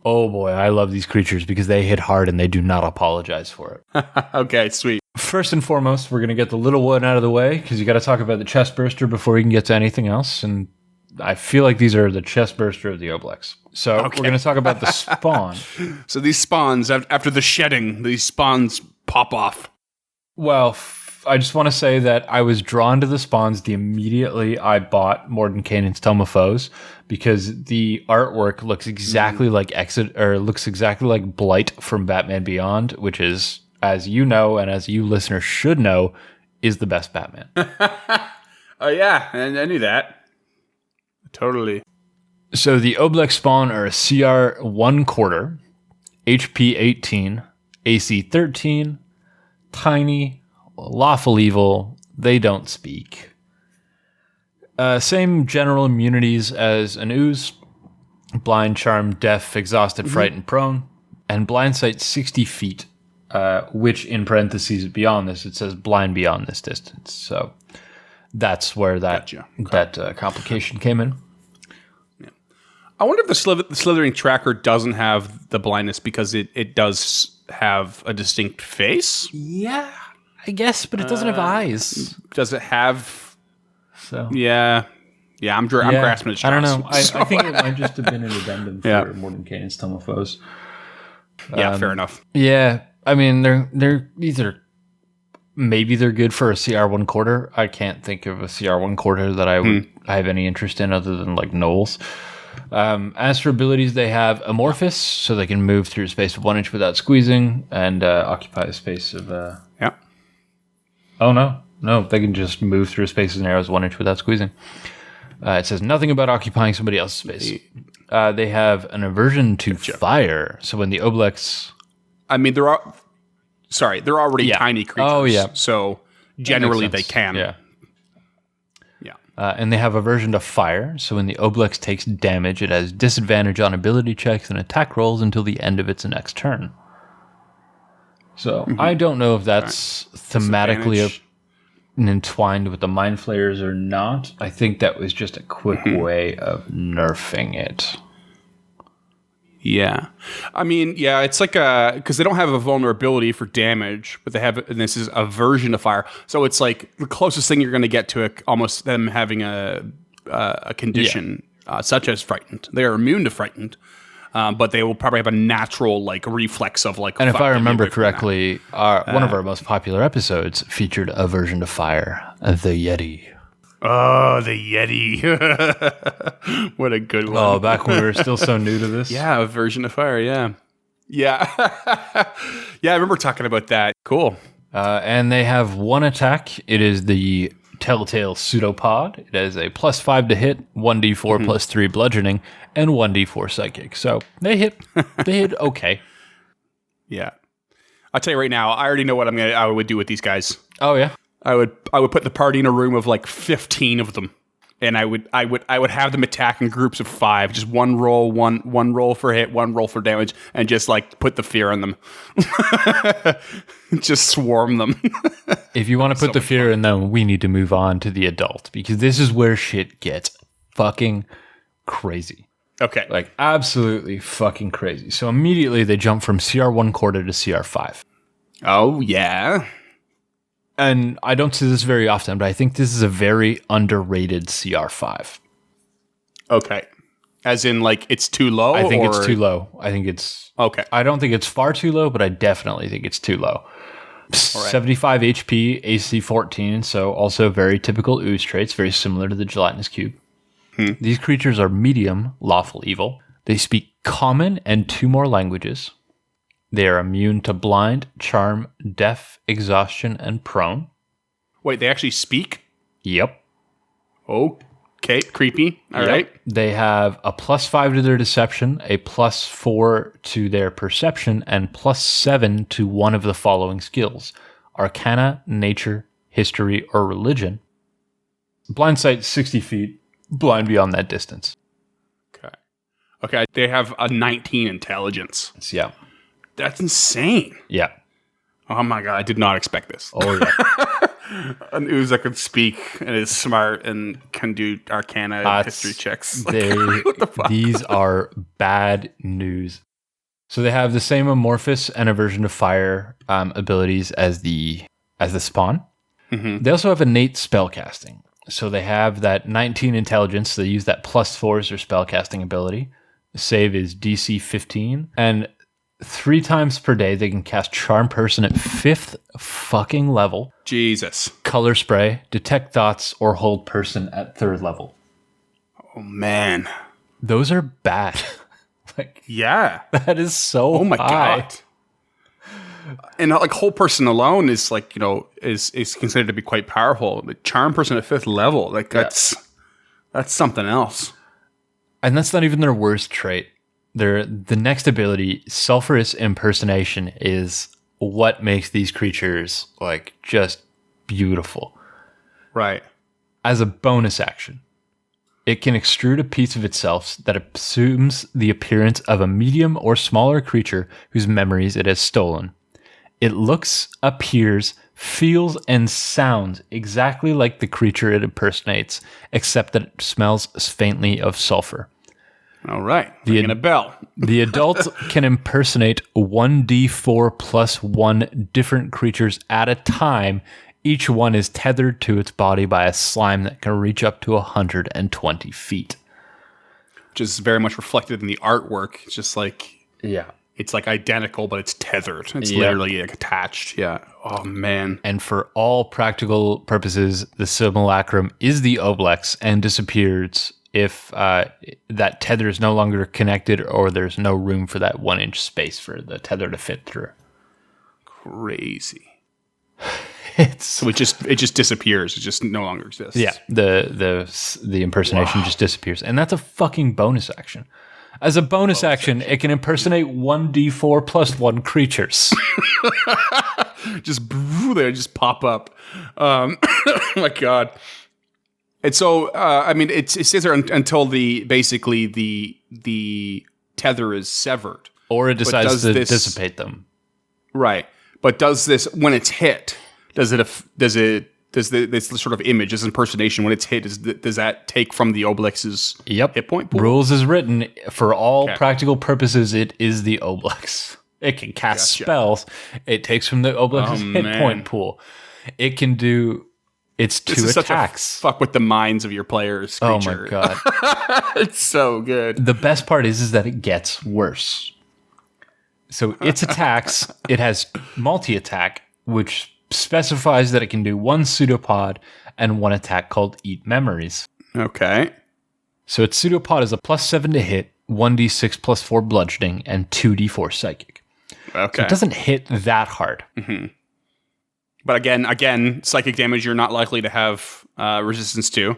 oh boy, I love these creatures because they hit hard and they do not apologize for it. Okay, sweet. First and foremost, we're going to get the little one out of the way, because you got to talk about the chest burster before we can get to anything else. And I feel like these are the chest burster of the Oblex. So we're going to talk about the spawn. So these spawns, after the shedding, these spawns pop off. Well, I just want to say that I was drawn to the spawns the immediately I bought Mordenkainen's Tome of Foes, because the artwork looks exactly like looks exactly like Blight from Batman Beyond, which is, as you know, and as you listeners should know, is the best Batman. Oh yeah, and I knew that. Totally. So the Oblex spawn are a CR 1/4, HP 18, AC 13, tiny, lawful evil, they don't speak. Same general immunities as an Ooze: blind, charm, deaf, exhausted, frightened, prone, and blind sight 60 feet, which in parentheses beyond this, it says blind beyond this distance. So that's where that complication came in. I wonder if the Slithering Tracker doesn't have the blindness because it does have a distinct face. Yeah, I guess, but it doesn't have eyes. Does it have? So yeah, I'm grasping at straws. I don't know. I think it might just have been an addendum for Mordenkainen's Tome of Foes. Yeah, fair enough. Yeah, I mean they're either maybe they're good for a CR 1/4. I can't think of a CR 1/4 that I have any interest in other than like Knowles. As for abilities, they have Amorphous, so they can move through a space of 1 inch without squeezing, and occupy a space of... Yeah. Oh, no, they can just move through a space as narrow as 1 inch without squeezing. It says nothing about occupying somebody else's space. They have an aversion to fire, so when the Oblex... I mean, they're already tiny creatures. Oh, yeah. So generally they can. Yeah. And they have aversion to fire, so when the Oblex takes damage, it has disadvantage on ability checks and attack rolls until the end of its next turn. So I don't know if that's thematically entwined with the Mind Flayers or not. I think that was just a quick way of nerfing it. Yeah. I mean, yeah, it's like because they don't have a vulnerability for damage, but they have, and this is aversion to fire. So it's like the closest thing you're going to get to almost them having a condition such as frightened. They are immune to frightened, but they will probably have a natural like reflex of like. And if I remember correctly, one of our most popular episodes featured aversion to fire, the Yeti. Oh, the Yeti. What a good one. Oh, back when we were still so new to this. Yeah, aversion to fire, yeah. Yeah. Yeah, I remember talking about that. Cool. And they have one attack. It is the Telltale Pseudopod. It has a +5 to hit, 1d4 plus 3 bludgeoning, and 1d4 psychic. So they hit okay. Yeah. I'll tell you right now, I already know what I would do with these guys. Oh, yeah? I would put the party in a room of like 15 of them, and I would have them attack in groups of 5, just one roll for hit, one roll for damage, and just like put the fear on them, just swarm them. If you want to put the fear in them, we need to move on to the adult, because this is where shit gets fucking crazy. Okay, like absolutely fucking crazy. So immediately they jump from CR 1/4 to CR 5. Oh yeah. And I don't see this very often, but I think this is a very underrated CR5. Okay. As in, like, it's too low? I think it's too low. I think it's... Okay. I don't think it's far too low, but I definitely think it's too low. Right. 75 HP, AC 14, so also very typical Ooze traits, very similar to the Gelatinous Cube. These creatures are medium, lawful evil. They speak common and 2 more languages. They are immune to blind, charm, deaf, exhaustion, and prone. Wait, they actually speak? Yep. Okay, creepy. All right. They have a +5 to their deception, a +4 to their perception, and +7 to one of the following skills: Arcana, Nature, History, or Religion. Blind sight 60 feet, blind beyond that distance. Okay, they have a 19 intelligence. Yeah. That's insane. Yeah. Oh my god, I did not expect this. Oh yeah. An ooze that can speak and is smart and can do arcana and history checks. These are bad news. So they have the same amorphous and aversion to fire abilities as the spawn. Mm-hmm. They also have innate spellcasting. So they have that 19 intelligence. So they use that +4 as their spellcasting ability. The save is DC 15. And 3 times per day, they can cast Charm Person at 5th fucking level. Jesus. Color Spray, Detect Thoughts, or Hold Person at 3rd level. Oh, man. Those are bad. Yeah. That is so Oh, my high. God. And Hold Person alone is is considered to be quite powerful. But Charm Person at 5th level, that's something else. And that's not even their worst trait. The next ability, Sulphurous Impersonation, is what makes these creatures just beautiful. Right. As a bonus action, it can extrude a piece of itself that assumes the appearance of a medium or smaller creature whose memories it has stolen. It looks, appears, feels, and sounds exactly like the creature it impersonates, except that it smells faintly of sulfur. All right. Ringing a bell. The adult can impersonate 1d4 plus 1 different creatures at a time. Each one is tethered to its body by a slime that can reach up to 120 feet. Which is very much reflected in the artwork. It's just it's identical, but it's tethered. It's literally attached. Yeah. Oh, man. And for all practical purposes, the simulacrum is the Oblex and disappears if that tether is no longer connected or there's no room for that 1-inch space for the tether to fit through. Crazy. So it just disappears. It just no longer exists. Yeah, the impersonation just disappears, and that's a fucking bonus action. As a bonus action, it can impersonate 1d4 plus 1 creatures. They just pop up. Oh my god. And so, it stays there until the tether is severed. Or it decides to dissipate them. Right. But does this, when it's hit, does this sort of image, this impersonation, when it's hit, does that take from the Oblex's hit point pool? Rules is written, for all practical purposes, it is the Oblex. It can cast spells. It takes from the Oblex's hit point pool. It can do... It's 2 attacks. Such a fuck with the minds of your players. Creature. Oh my god. It's so good. The best part is that it gets worse. So its attacks, it has multi-attack, which specifies that it can do 1 pseudopod and 1 attack called Eat Memories. Okay. So its pseudopod is a +7 to hit, 1d6 plus 4 bludgeoning, and 2d4 psychic. Okay. So it doesn't hit that hard. Mm-hmm. But again, psychic damage you're not likely to have resistance to.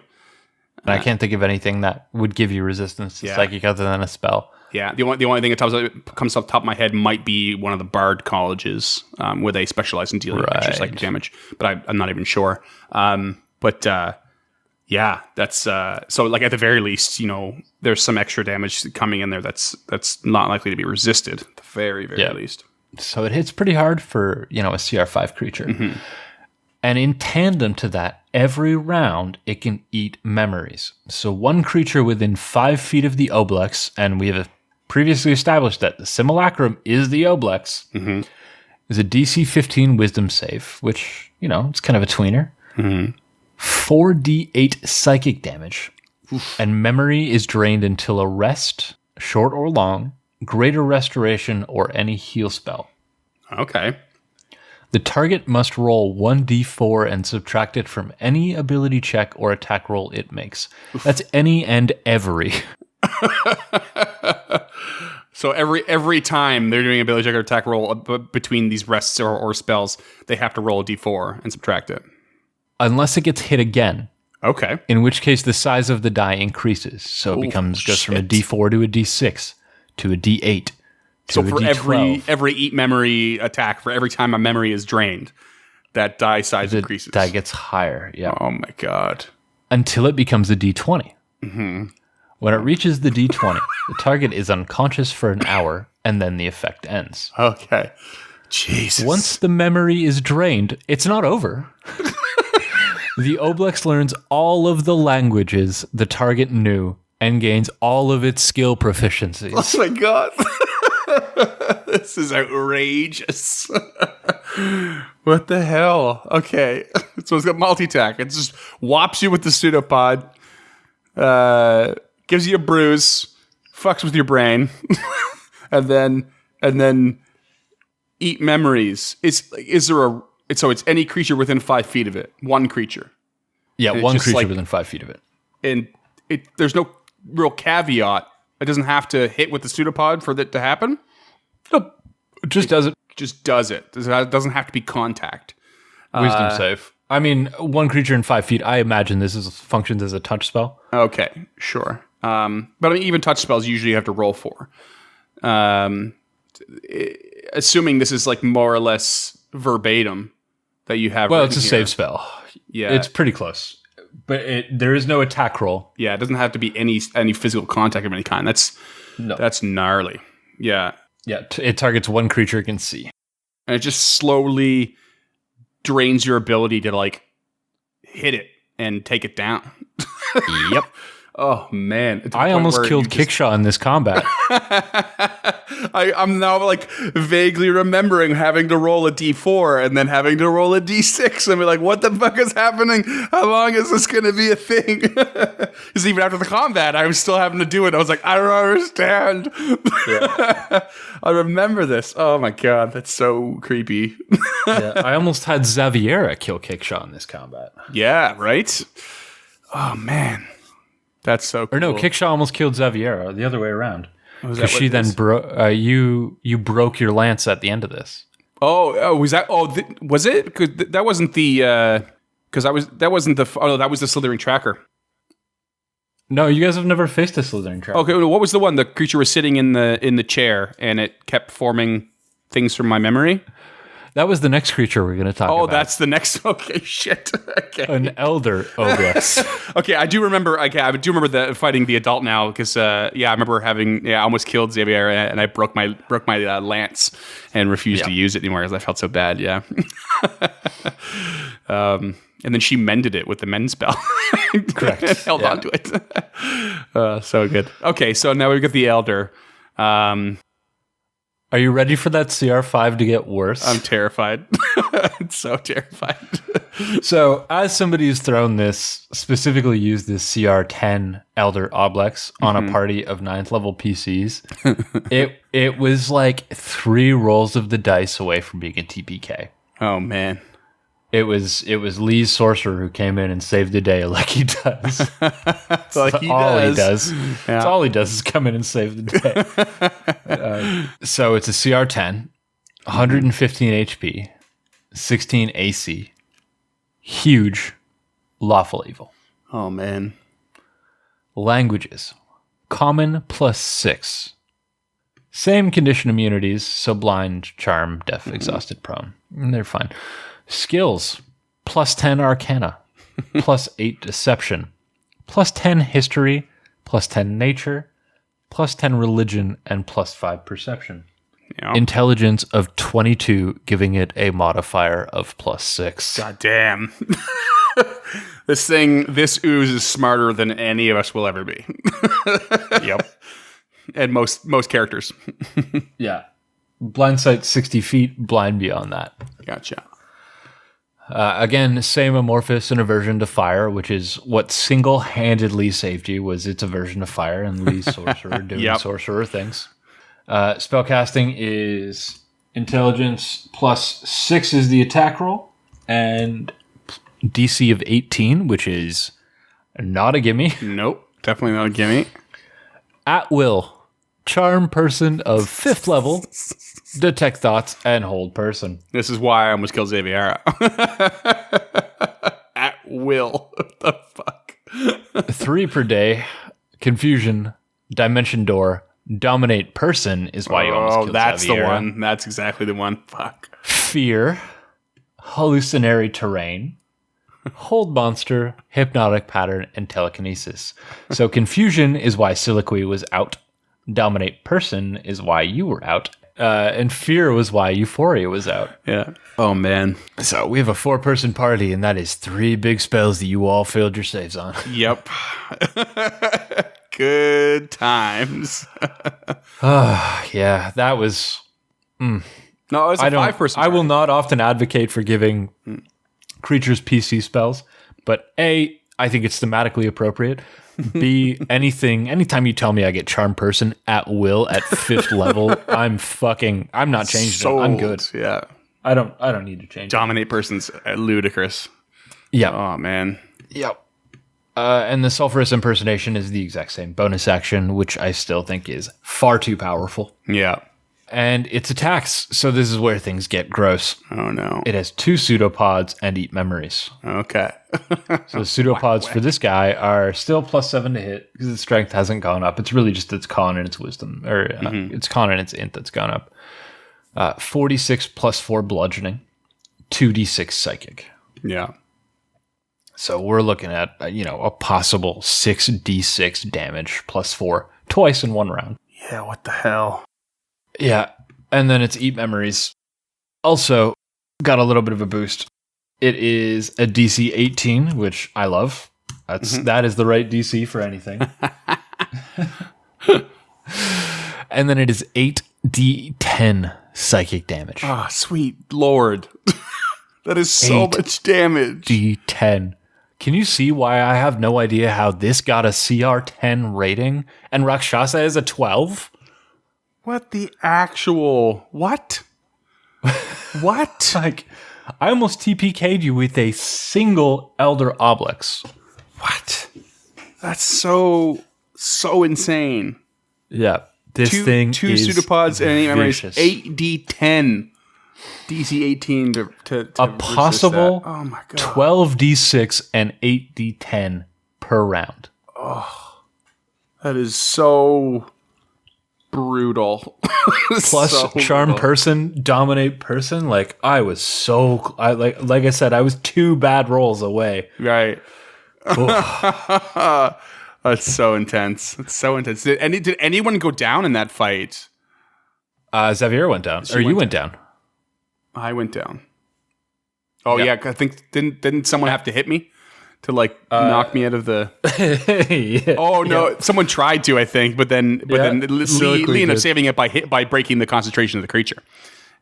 And I can't think of anything that would give you resistance to psychic other than a spell. Yeah, the only thing that comes off the top of my head might be one of the Bard colleges where they specialize in dealing extra psychic damage, but I'm not even sure. Yeah, that's so at the very least, there's some extra damage coming in there that's not likely to be resisted at the very least. So it hits pretty hard for, a CR5 creature. Mm-hmm. And in tandem to that, every round, it can eat memories. So one creature within 5 feet of the Oblex, and we have previously established that the simulacrum is the Oblex, is a DC 15 wisdom save, which, it's kind of a tweener. Mm-hmm. 4d8 psychic damage. Oof. And memory is drained until a rest, short or long, greater restoration, or any heal spell. Okay. The target must roll 1d4 and subtract it from any ability check or attack roll it makes. Oof. That's any and every. So every time they're doing ability check or attack roll between these rests or spells, they have to roll a d4 and subtract it. Unless it gets hit again. Okay. In which case the size of the die increases. So it goes from a d4 to a d6 to a d8. So for every eat memory attack, for every time a memory is drained, that die size increases. Die gets higher, yeah. Oh my god. Until it becomes a d20. Mm-hmm. When it reaches the d20, the target is unconscious for an hour, and then the effect ends. Okay. Jesus. Once the memory is drained, it's not over. The Oblex learns all of the languages the target knew and gains all of its skill proficiencies. Oh my god. This is outrageous. What the hell? Okay. So it's got multi-tack. It just whops you with the pseudopod, gives you a bruise, fucks with your brain, and then eat memories. So it's any creature within 5 feet of it. One creature. Yeah, And one it's just creature within 5 feet of it. And there's no real caveat. It doesn't have to hit with the pseudopod for that to happen. Nope. It just does it. Just does it. It doesn't have to be contact. Wisdom save. I mean, one creature in 5 feet. I imagine this functions as a touch spell. Okay, sure. But I mean, even touch spells usually you have to roll for. Assuming this is like more or less verbatim that you have. Well, it's a save spell. Yeah, it's pretty close. But there is no attack roll. Yeah, it doesn't have to be any physical contact of any kind. That's gnarly. Yeah. Yeah, it targets one creature it can see. And it just slowly drains your ability to like hit it and take it down. Yep. Oh man! I almost killed Kickshaw in this combat. I'm now like vaguely remembering having to roll a d4 and then having to roll a d6 and be like, what the fuck is happening? How long is this going to be a thing? Because even after the combat, I was still having to do it. I was like, I don't understand. Yeah. I remember this. Oh my god, that's so creepy. Yeah, I almost had Xaviera kill Kickshaw in this combat. Yeah, right? Oh man. That's so cool. Or no, Kickshaw almost killed Xaviera, the other way around. Because she then you broke your lance at the end of this. Oh, was that? Oh, was it? Because that wasn't the. Because that wasn't the. Oh no, that was the Slithering Tracker. No, you guys have never faced a Slithering Tracker. Okay, what was the one? The creature was sitting in the chair, and it kept forming things from my memory. That was the next creature we're going to talk about. Oh, that's the next. Okay, shit. Okay. An elder Oblex. Okay, I do remember. Okay, I do remember fighting the adult now because I remember having. Yeah, I almost killed Xavier and I broke my lance and refused to use it anymore because I felt so bad. Yeah. And then she mended it with the mend spell. Correct. Held on to it. So good. Okay, so now we've got the elder. Are you ready for that CR5 to get worse? I'm terrified. I'm so terrified. So, as somebody who's thrown this, specifically used this CR10 Elder Oblex on a party of 9th level PCs, it was like 3 rolls of the dice away from being a TPK. Oh, man. It was Lee's sorcerer who came in and saved the day like he does. That's all he does. Yeah. That's all he does is come in and save the day. So it's a CR10, 115 HP, 16 AC, huge, lawful evil. Oh, man. Languages, common +6. Same condition immunities, so blind, charm, deaf, exhausted, prone. They're fine. Skills, +10 Arcana, +8 Deception, +10 History, +10 Nature, +10 Religion, and +5 Perception. Yeah. Intelligence of 22, giving it a modifier of +6. God damn. This ooze is smarter than any of us will ever be. Yep. And most characters. Yeah. Blind sight 60 feet, blind beyond that. Gotcha. Again, same amorphous and aversion to fire, which is what single-handedly saved you, was its aversion to fire and Lee's sorcerer doing sorcerer things. Spellcasting is intelligence +6 is the attack roll, and DC of 18, which is not a gimme. Nope, definitely not a gimme. At will, charm person of 5th level, detect thoughts, and hold person. This is why I almost killed Xaviera. At will. What the fuck? 3 per day, confusion, dimension door, dominate person is why you almost killed that's Xaviera. the one. That's exactly the one. Fuck. Fear, hallucinatory terrain, hold monster, hypnotic pattern, and telekinesis. So confusion is why Soliloquy was out. Dominate person is why you were out. And fear was why Euphoria was out. Yeah. Oh, man. So we have a 4-person party, and that is 3 big spells that you all failed your saves on. Yep. Good times. Yeah, that was... No, it was a 5-person I will not often advocate for giving creatures PC spells, but A, I think it's thematically appropriate. B, anytime you tell me I get Charm Person at will at 5th level, I'm not changing it. I'm good. Yeah. I don't need to change Dominate Person's ludicrous. it. Yeah. Oh, man. Yep. And the Sulphurous Impersonation is the exact same bonus action, which I still think is far too powerful. Yeah. And it's attacks, so this is where things get gross. Oh, no. It has 2 pseudopods and Eat Memories. Okay. So the pseudopods for this guy are still +7 to hit because its strength hasn't gone up. It's really just its con and its wisdom, or its con and its int that's gone up. 46 +4 bludgeoning, 2d6 psychic. Yeah. So we're looking at a possible 6d6 damage +4 twice in one round. Yeah, what the hell? Yeah, and then it's Eat Memories. Also, got a little bit of a boost. It is a DC 18, which I love. That is the right DC for anything. And then it is 8d10 psychic damage. Oh, sweet Lord. That is so much damage. D10. Can you see why I have no idea how this got a CR10 rating and Rakshasa is a 12? What the actual... What? What? Like, I almost TPK'd you with a single Elder Oblex. What? That's so insane. Yeah. This thing two is pseudopods and 8 memories. vicious. 8d10. DC 18 to A possible that. Oh my god. 12d6 and 8d10 per round. That is so brutal. Plus So Charm brutal. Person, Dominate Person. Like I was like I said, I was 2 bad rolls away. Right. That's so intense. It's so intense. Did anyone go down in that fight? Xavier went down, or you went down. I went down. Oh yeah, I think didn't someone have to hit me to knock me out of the? Yeah. Oh no, someone tried to, I think, but then Silically Lee ended up did. saving it by breaking the concentration of the creature.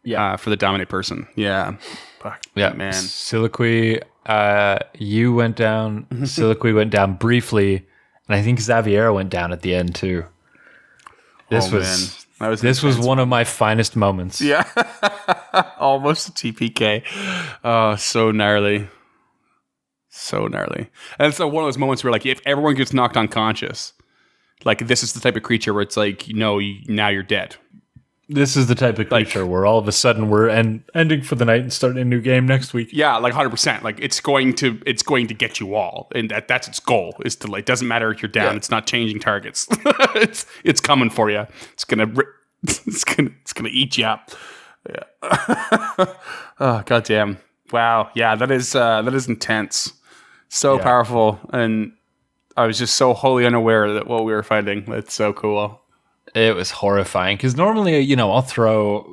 Yeah. For the Dominate Person. Yeah. Fuck, Yeah, man. Siliqui, you went down. Siliqui went down briefly, and I think Xavier went down at the end too. This was one of my finest moments. Yeah. Almost a TPK. Oh, so gnarly. So gnarly. And it's one of those moments where, if everyone gets knocked unconscious, this is the type of creature where it's now you're dead. This is the type of creature where all of a sudden we're ending for the night and starting a new game next week. Yeah, 100%. It's going to get you all, and that's its goal. Is to it doesn't matter if you're down. Yeah. It's not changing targets. it's coming for you. It's gonna eat you up. Yeah. Oh goddamn! Wow. Yeah, that is intense. So powerful, and I was just so wholly unaware that what we were fighting. That's so cool. It was horrifying because normally, I'll throw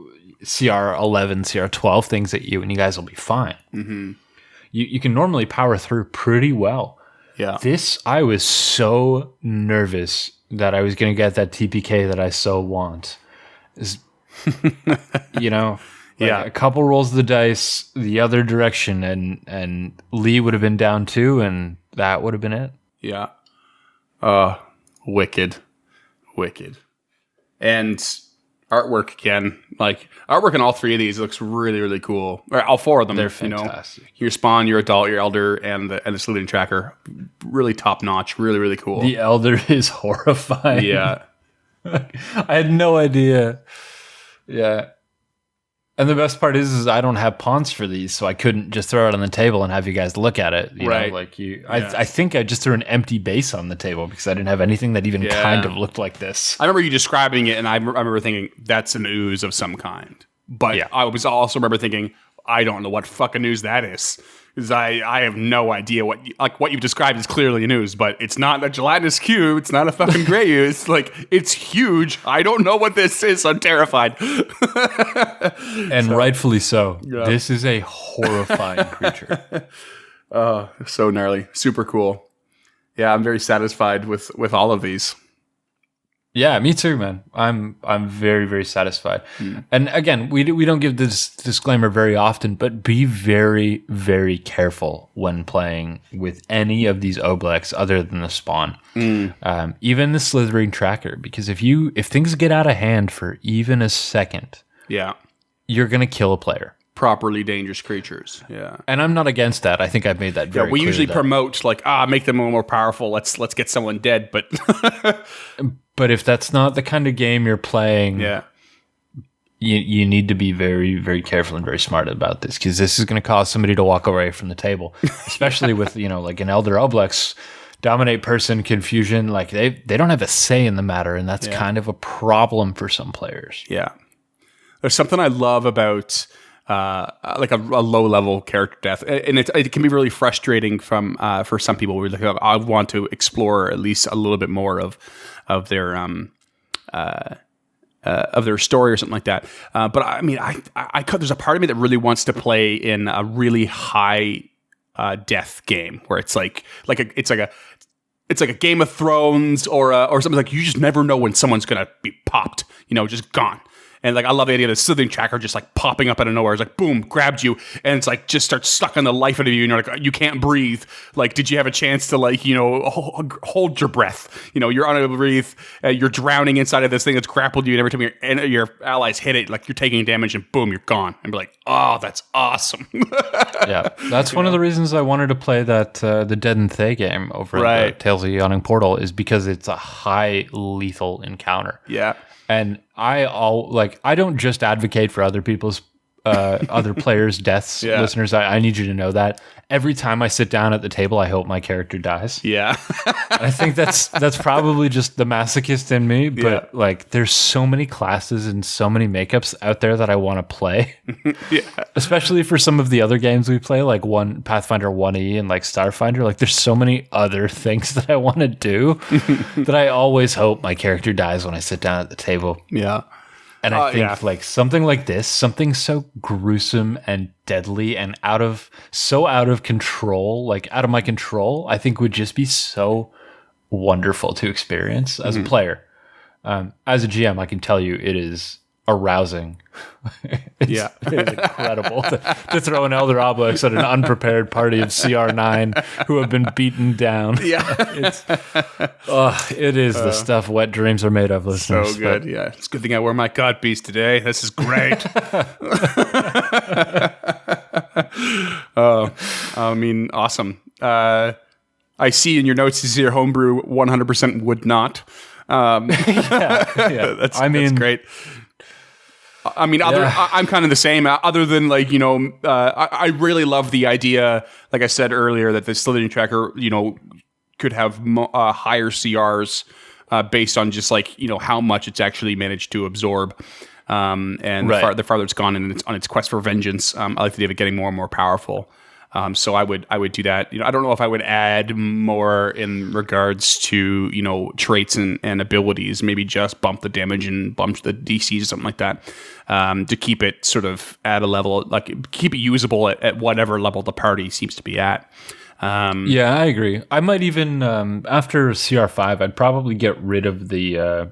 CR11, CR12 things at you and you guys will be fine. Mm-hmm. You can normally power through pretty well. Yeah. This, I was so nervous that I was going to get that TPK that I so want. A couple rolls of the dice the other direction and Lee would have been down too and that would have been it. Yeah. Wicked. And artwork again, artwork in all 3 of these looks really, really cool. Or all 4 of them. They're fantastic. Your Spawn, your Adult, your Elder, and the Slithering Tracker, really top notch. Really, really cool. The Elder is horrifying. Yeah, I had no idea. Yeah. And the best part is I don't have pawns for these, so I couldn't just throw it on the table and have you guys look at it. Right. I think I just threw an empty base on the table because I didn't have anything that even kind of looked like this. I remember you describing it, and I remember thinking, that's an ooze of some kind. But I was also remember thinking, I don't know what fucking ooze that is. Because I have no idea what you've described is clearly an ooze, but it's not a gelatinous cube. It's not a fucking gray ooze. Like, it's huge. I don't know what this is. I'm terrified. And rightfully so. Yeah. This is a horrifying creature. So gnarly. Super cool. Yeah, I'm very satisfied with all of these. Yeah, me too, man. I'm very, very satisfied. And again, we don't give this disclaimer very often, but be very, very careful when playing with any of these Oblex other than the Spawn. Even the Slithering Tracker, because if things get out of hand for even a second, you're gonna kill a player. Properly dangerous creatures. Yeah. And I'm not against that. I think I've made that very clear. We usually promote like, make them a little more powerful. Let's get someone dead, but but if that's not the kind of game you're playing, you need to be very, very careful and very smart about this, because this is going to cause somebody to walk away from the table, especially with, like an Elder Oblex. Dominate person confusion, like they don't have a say in the matter, and that's kind of a problem for some players. Yeah. There's something I love about like a low level character death, and it can be really frustrating for some people. Where like, I want to explore at least a little bit more of their story or something like that. But I mean, there's a part of me that really wants to play in a really high death game where it's like a Game of Thrones or something, like you just never know when someone's gonna be popped, just gone. And like, I love the idea of the Slithering Tracker just like popping up out of nowhere. It's like, boom, grabbed you. And it's like, just starts sucking the life out of you. And you're like, you can't breathe. Like, did you have a chance to like, hold your breath? You're unable to breathe. You're drowning inside of this thing that's grappled you. And every time your allies hit it, like you're taking damage and boom, you're gone. And be like, oh, that's awesome. Yeah. That's one of the reasons I wanted to play that, the Dead and Thay game over at the Tales of the Yawning Portal, is because it's a high lethal encounter. Yeah. And I don't just advocate for other people's other players' deaths, listeners. I need you to know that every time I sit down at the table, I hope my character dies. Yeah, I think that's probably just the masochist in me. But like, there's so many classes and so many makeups out there that I want to play. Especially for some of the other games we play, like Pathfinder 1E and like Starfinder. Like, there's so many other things that I want to do that I always hope my character dies when I sit down at the table. Yeah. And I think like something like this, something so gruesome and deadly and out of control, like out of my control, I think would just be so wonderful to experience as a player. As a GM, I can tell you it is arousing. It is incredible to throw an Elder Oblex at an unprepared party of CR9 who have been beaten down. It is the stuff wet dreams are made of, listeners. So good. It's a good thing I wore my God Beast today. This is great. I mean, awesome. I see in your notes you see your homebrew 100% would not. That's great. I mean, I'm kind of the same. Other than like, I really love the idea, like I said earlier, that the Slithering Tracker, could have higher CRs based on just like how much it's actually managed to absorb, and the farther it's gone on its quest for vengeance. I like the idea of it getting more and more powerful. So I would do that. I don't know if I would add more in regards to traits and abilities. Maybe just bump the damage and bump the DCs or something like that, to keep it sort of at a level, like keep it usable at whatever level the party seems to be at. I agree. I might even after CR5, I'd probably get rid of the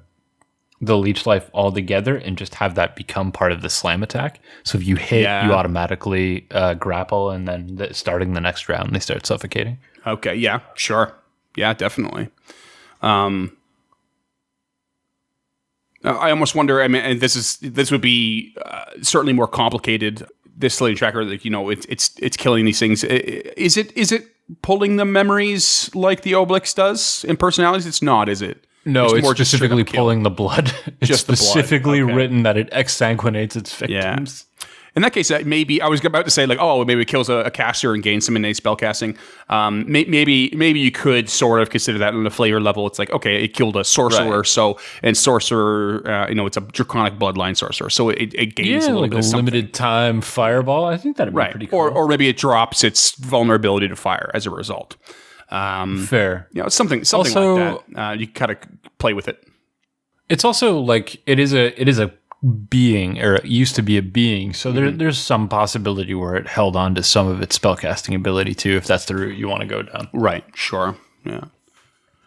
leech life altogether and just have that become part of the slam attack. So if you hit, you automatically grapple, and then starting the next round, they start suffocating. Okay, yeah, sure. Yeah, definitely. I almost wonder, I mean, and this would be certainly more complicated. This Slithering Tracker, like, it's killing these things. Is it pulling the memories like the Oblex does in personalities? It's not, is it? No, it's specifically pulling the blood. It's just specifically written that it exsanguinates its victims. In that case, maybe I was about to say like, oh, maybe it kills a caster and gains some innate spell casting. Maybe you could sort of consider that on the flavor level. It's like, okay, it killed a sorcerer, and sorcerer, it's a draconic bloodline sorcerer, so it gains a little like bit of a something. limited time fireball. I think that'd be pretty cool. Or maybe it drops its vulnerability to fire as a result. Fair. Something Also, like that. You kind of play with it. It's also like it is a being, or it used to be a being, so there's some possibility where it held on to some of its spellcasting ability too, if that's the route you want to go down. Right. Sure. Yeah.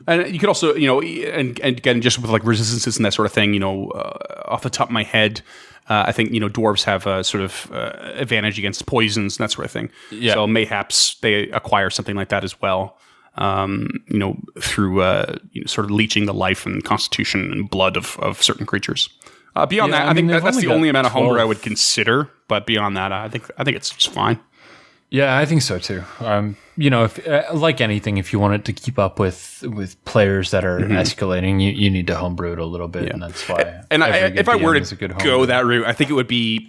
And you could also, and again, just with like resistances and that sort of thing, off the top of my head, I think, dwarves have a sort of advantage against poisons and that sort of thing. Yeah. So mayhaps they acquire something like that as well. Through sort of leeching the life and constitution and blood of certain creatures. Beyond that, I think that's the only amount of homebrew I would consider. But beyond that, I think it's just fine. Yeah, I think so too. If like anything, if you want it to keep up with players that are escalating, you need to homebrew it a little bit, and that's why. And if I were to go that route, I think it would be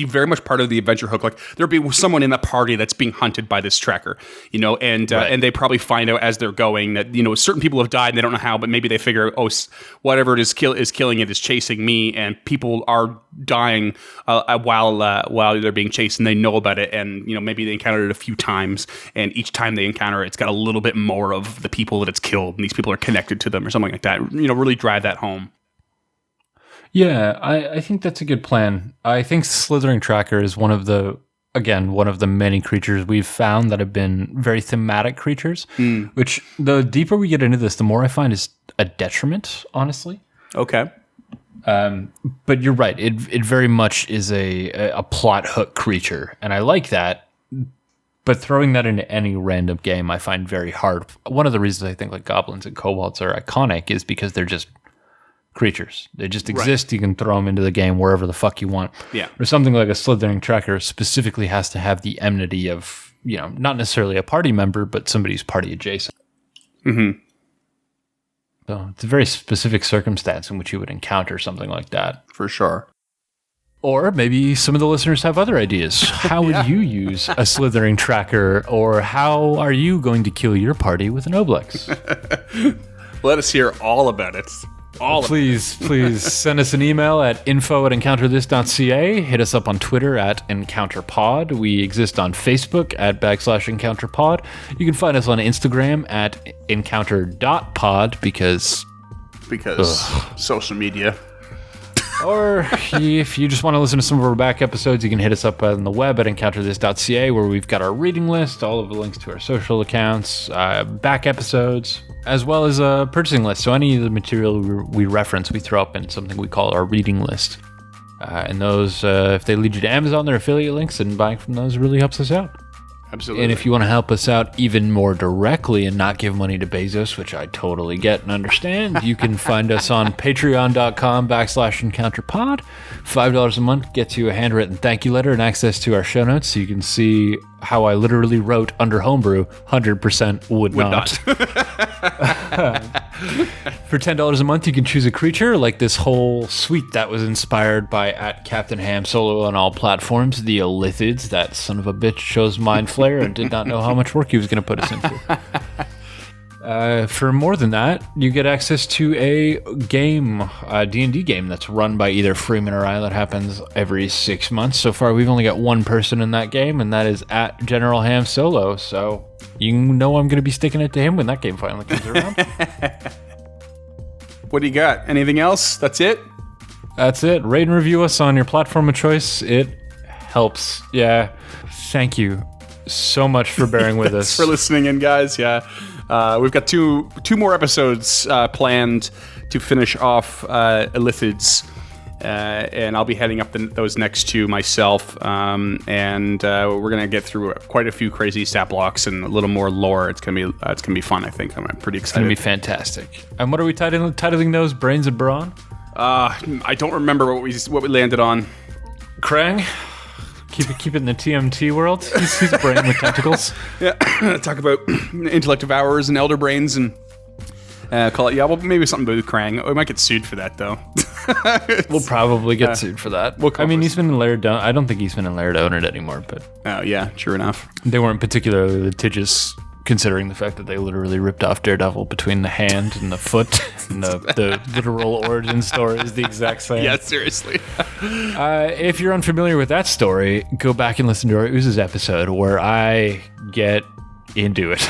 very much part of the adventure hook. Like there'd be someone in the party that's being hunted by this tracker, and they probably find out as they're going that certain people have died and they don't know how, but maybe they figure, whatever it is killing it is chasing me, and people are dying while they're being chased, and they know about it, and maybe they encountered it a few times, and each time they encounter it, it's got a little bit more of the people that it's killed, and these people are connected to them or something like that. Really drive that home. Yeah, I think that's a good plan. I think Slithering Tracker is one of the many creatures we've found that have been very thematic creatures, which the deeper we get into this, the more I find is a detriment, honestly. Okay. But you're right. It very much is a plot hook creature, and I like that. But throwing that into any random game, I find very hard. One of the reasons I think like goblins and kobolds are iconic is because they're just creatures. They just exist. Right. You can throw them into the game wherever the fuck you want. Yeah. Or something like a Slithering Tracker specifically has to have the enmity of, not necessarily a party member, but somebody's party adjacent. Mm-hmm. So it's a very specific circumstance in which you would encounter something like that. For sure. Or maybe some of the listeners have other ideas. How would you use a Slithering Tracker, or how are you going to kill your party with an Oblex? Let us hear all about it. Please send us an email at info@encounterthis.ca. Hit us up on Twitter @encounterpod. We exist on Facebook @encounterpod. You can find us on Instagram @encounter.pod because social media. Or if you just want to listen to some of our back episodes, you can hit us up on the web @encounterthis.ca, where we've got our reading list, all of the links to our social accounts, back episodes, as well as a purchasing list. So any of the material we reference, we throw up in something we call our reading list. And those, if they lead you to Amazon, they're affiliate links, and buying from those really helps us out. Absolutely. And if you want to help us out even more directly and not give money to Bezos, which I totally get and understand, you can find us on patreon.com/encounterpod. $5 a month gets you a handwritten thank you letter and access to our show notes, so you can see how I literally wrote under homebrew, 100% would not. For $10 a month, you can choose a creature like this whole suite that was inspired by @Captain Ham Solo on all platforms, the Illithids. That son of a bitch chose Mind Flayer and did not know how much work he was going to put us into. For more than that, you get access to a game, a D&D game that's run by either Freeman or I that happens every 6 months. So far, we've only got one person in that game, and that is @General Ham Solo. So you know I'm going to be sticking it to him when that game finally comes around. What do you got? Anything else? That's it? That's it. Rate and review us on your platform of choice. It helps. Yeah. Thank you so much for bearing with us. Thanks for listening in, guys. Yeah. We've got two more episodes planned to finish off Illithids, and I'll be heading up those next two myself, and we're gonna get through quite a few crazy stat blocks and a little more lore. It's gonna be fun. I think I'm pretty excited. It's gonna be fantastic. And what are we titling those? Brains and Brawn? I don't remember what we landed on. Krang. Keep it in the TMT world. He's a brain with tentacles. Yeah, talk about intellect devourers and elder brains and Call it, well, maybe something about Krang. We might get sued for that, though. We'll probably get sued for that. I mean, Eastman and Laird don't. I don't think Eastman and Laird own it anymore, but oh yeah, true enough. They weren't particularly litigious, considering the fact that they literally ripped off Daredevil between the hand and the foot, and the literal origin story is the exact same. Yeah, seriously. If you're unfamiliar with that story, go back and listen to our Oozes episode where I get into it.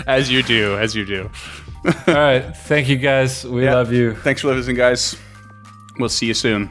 As you do. All right. Thank you, guys. We love you. Thanks for listening, guys. We'll see you soon.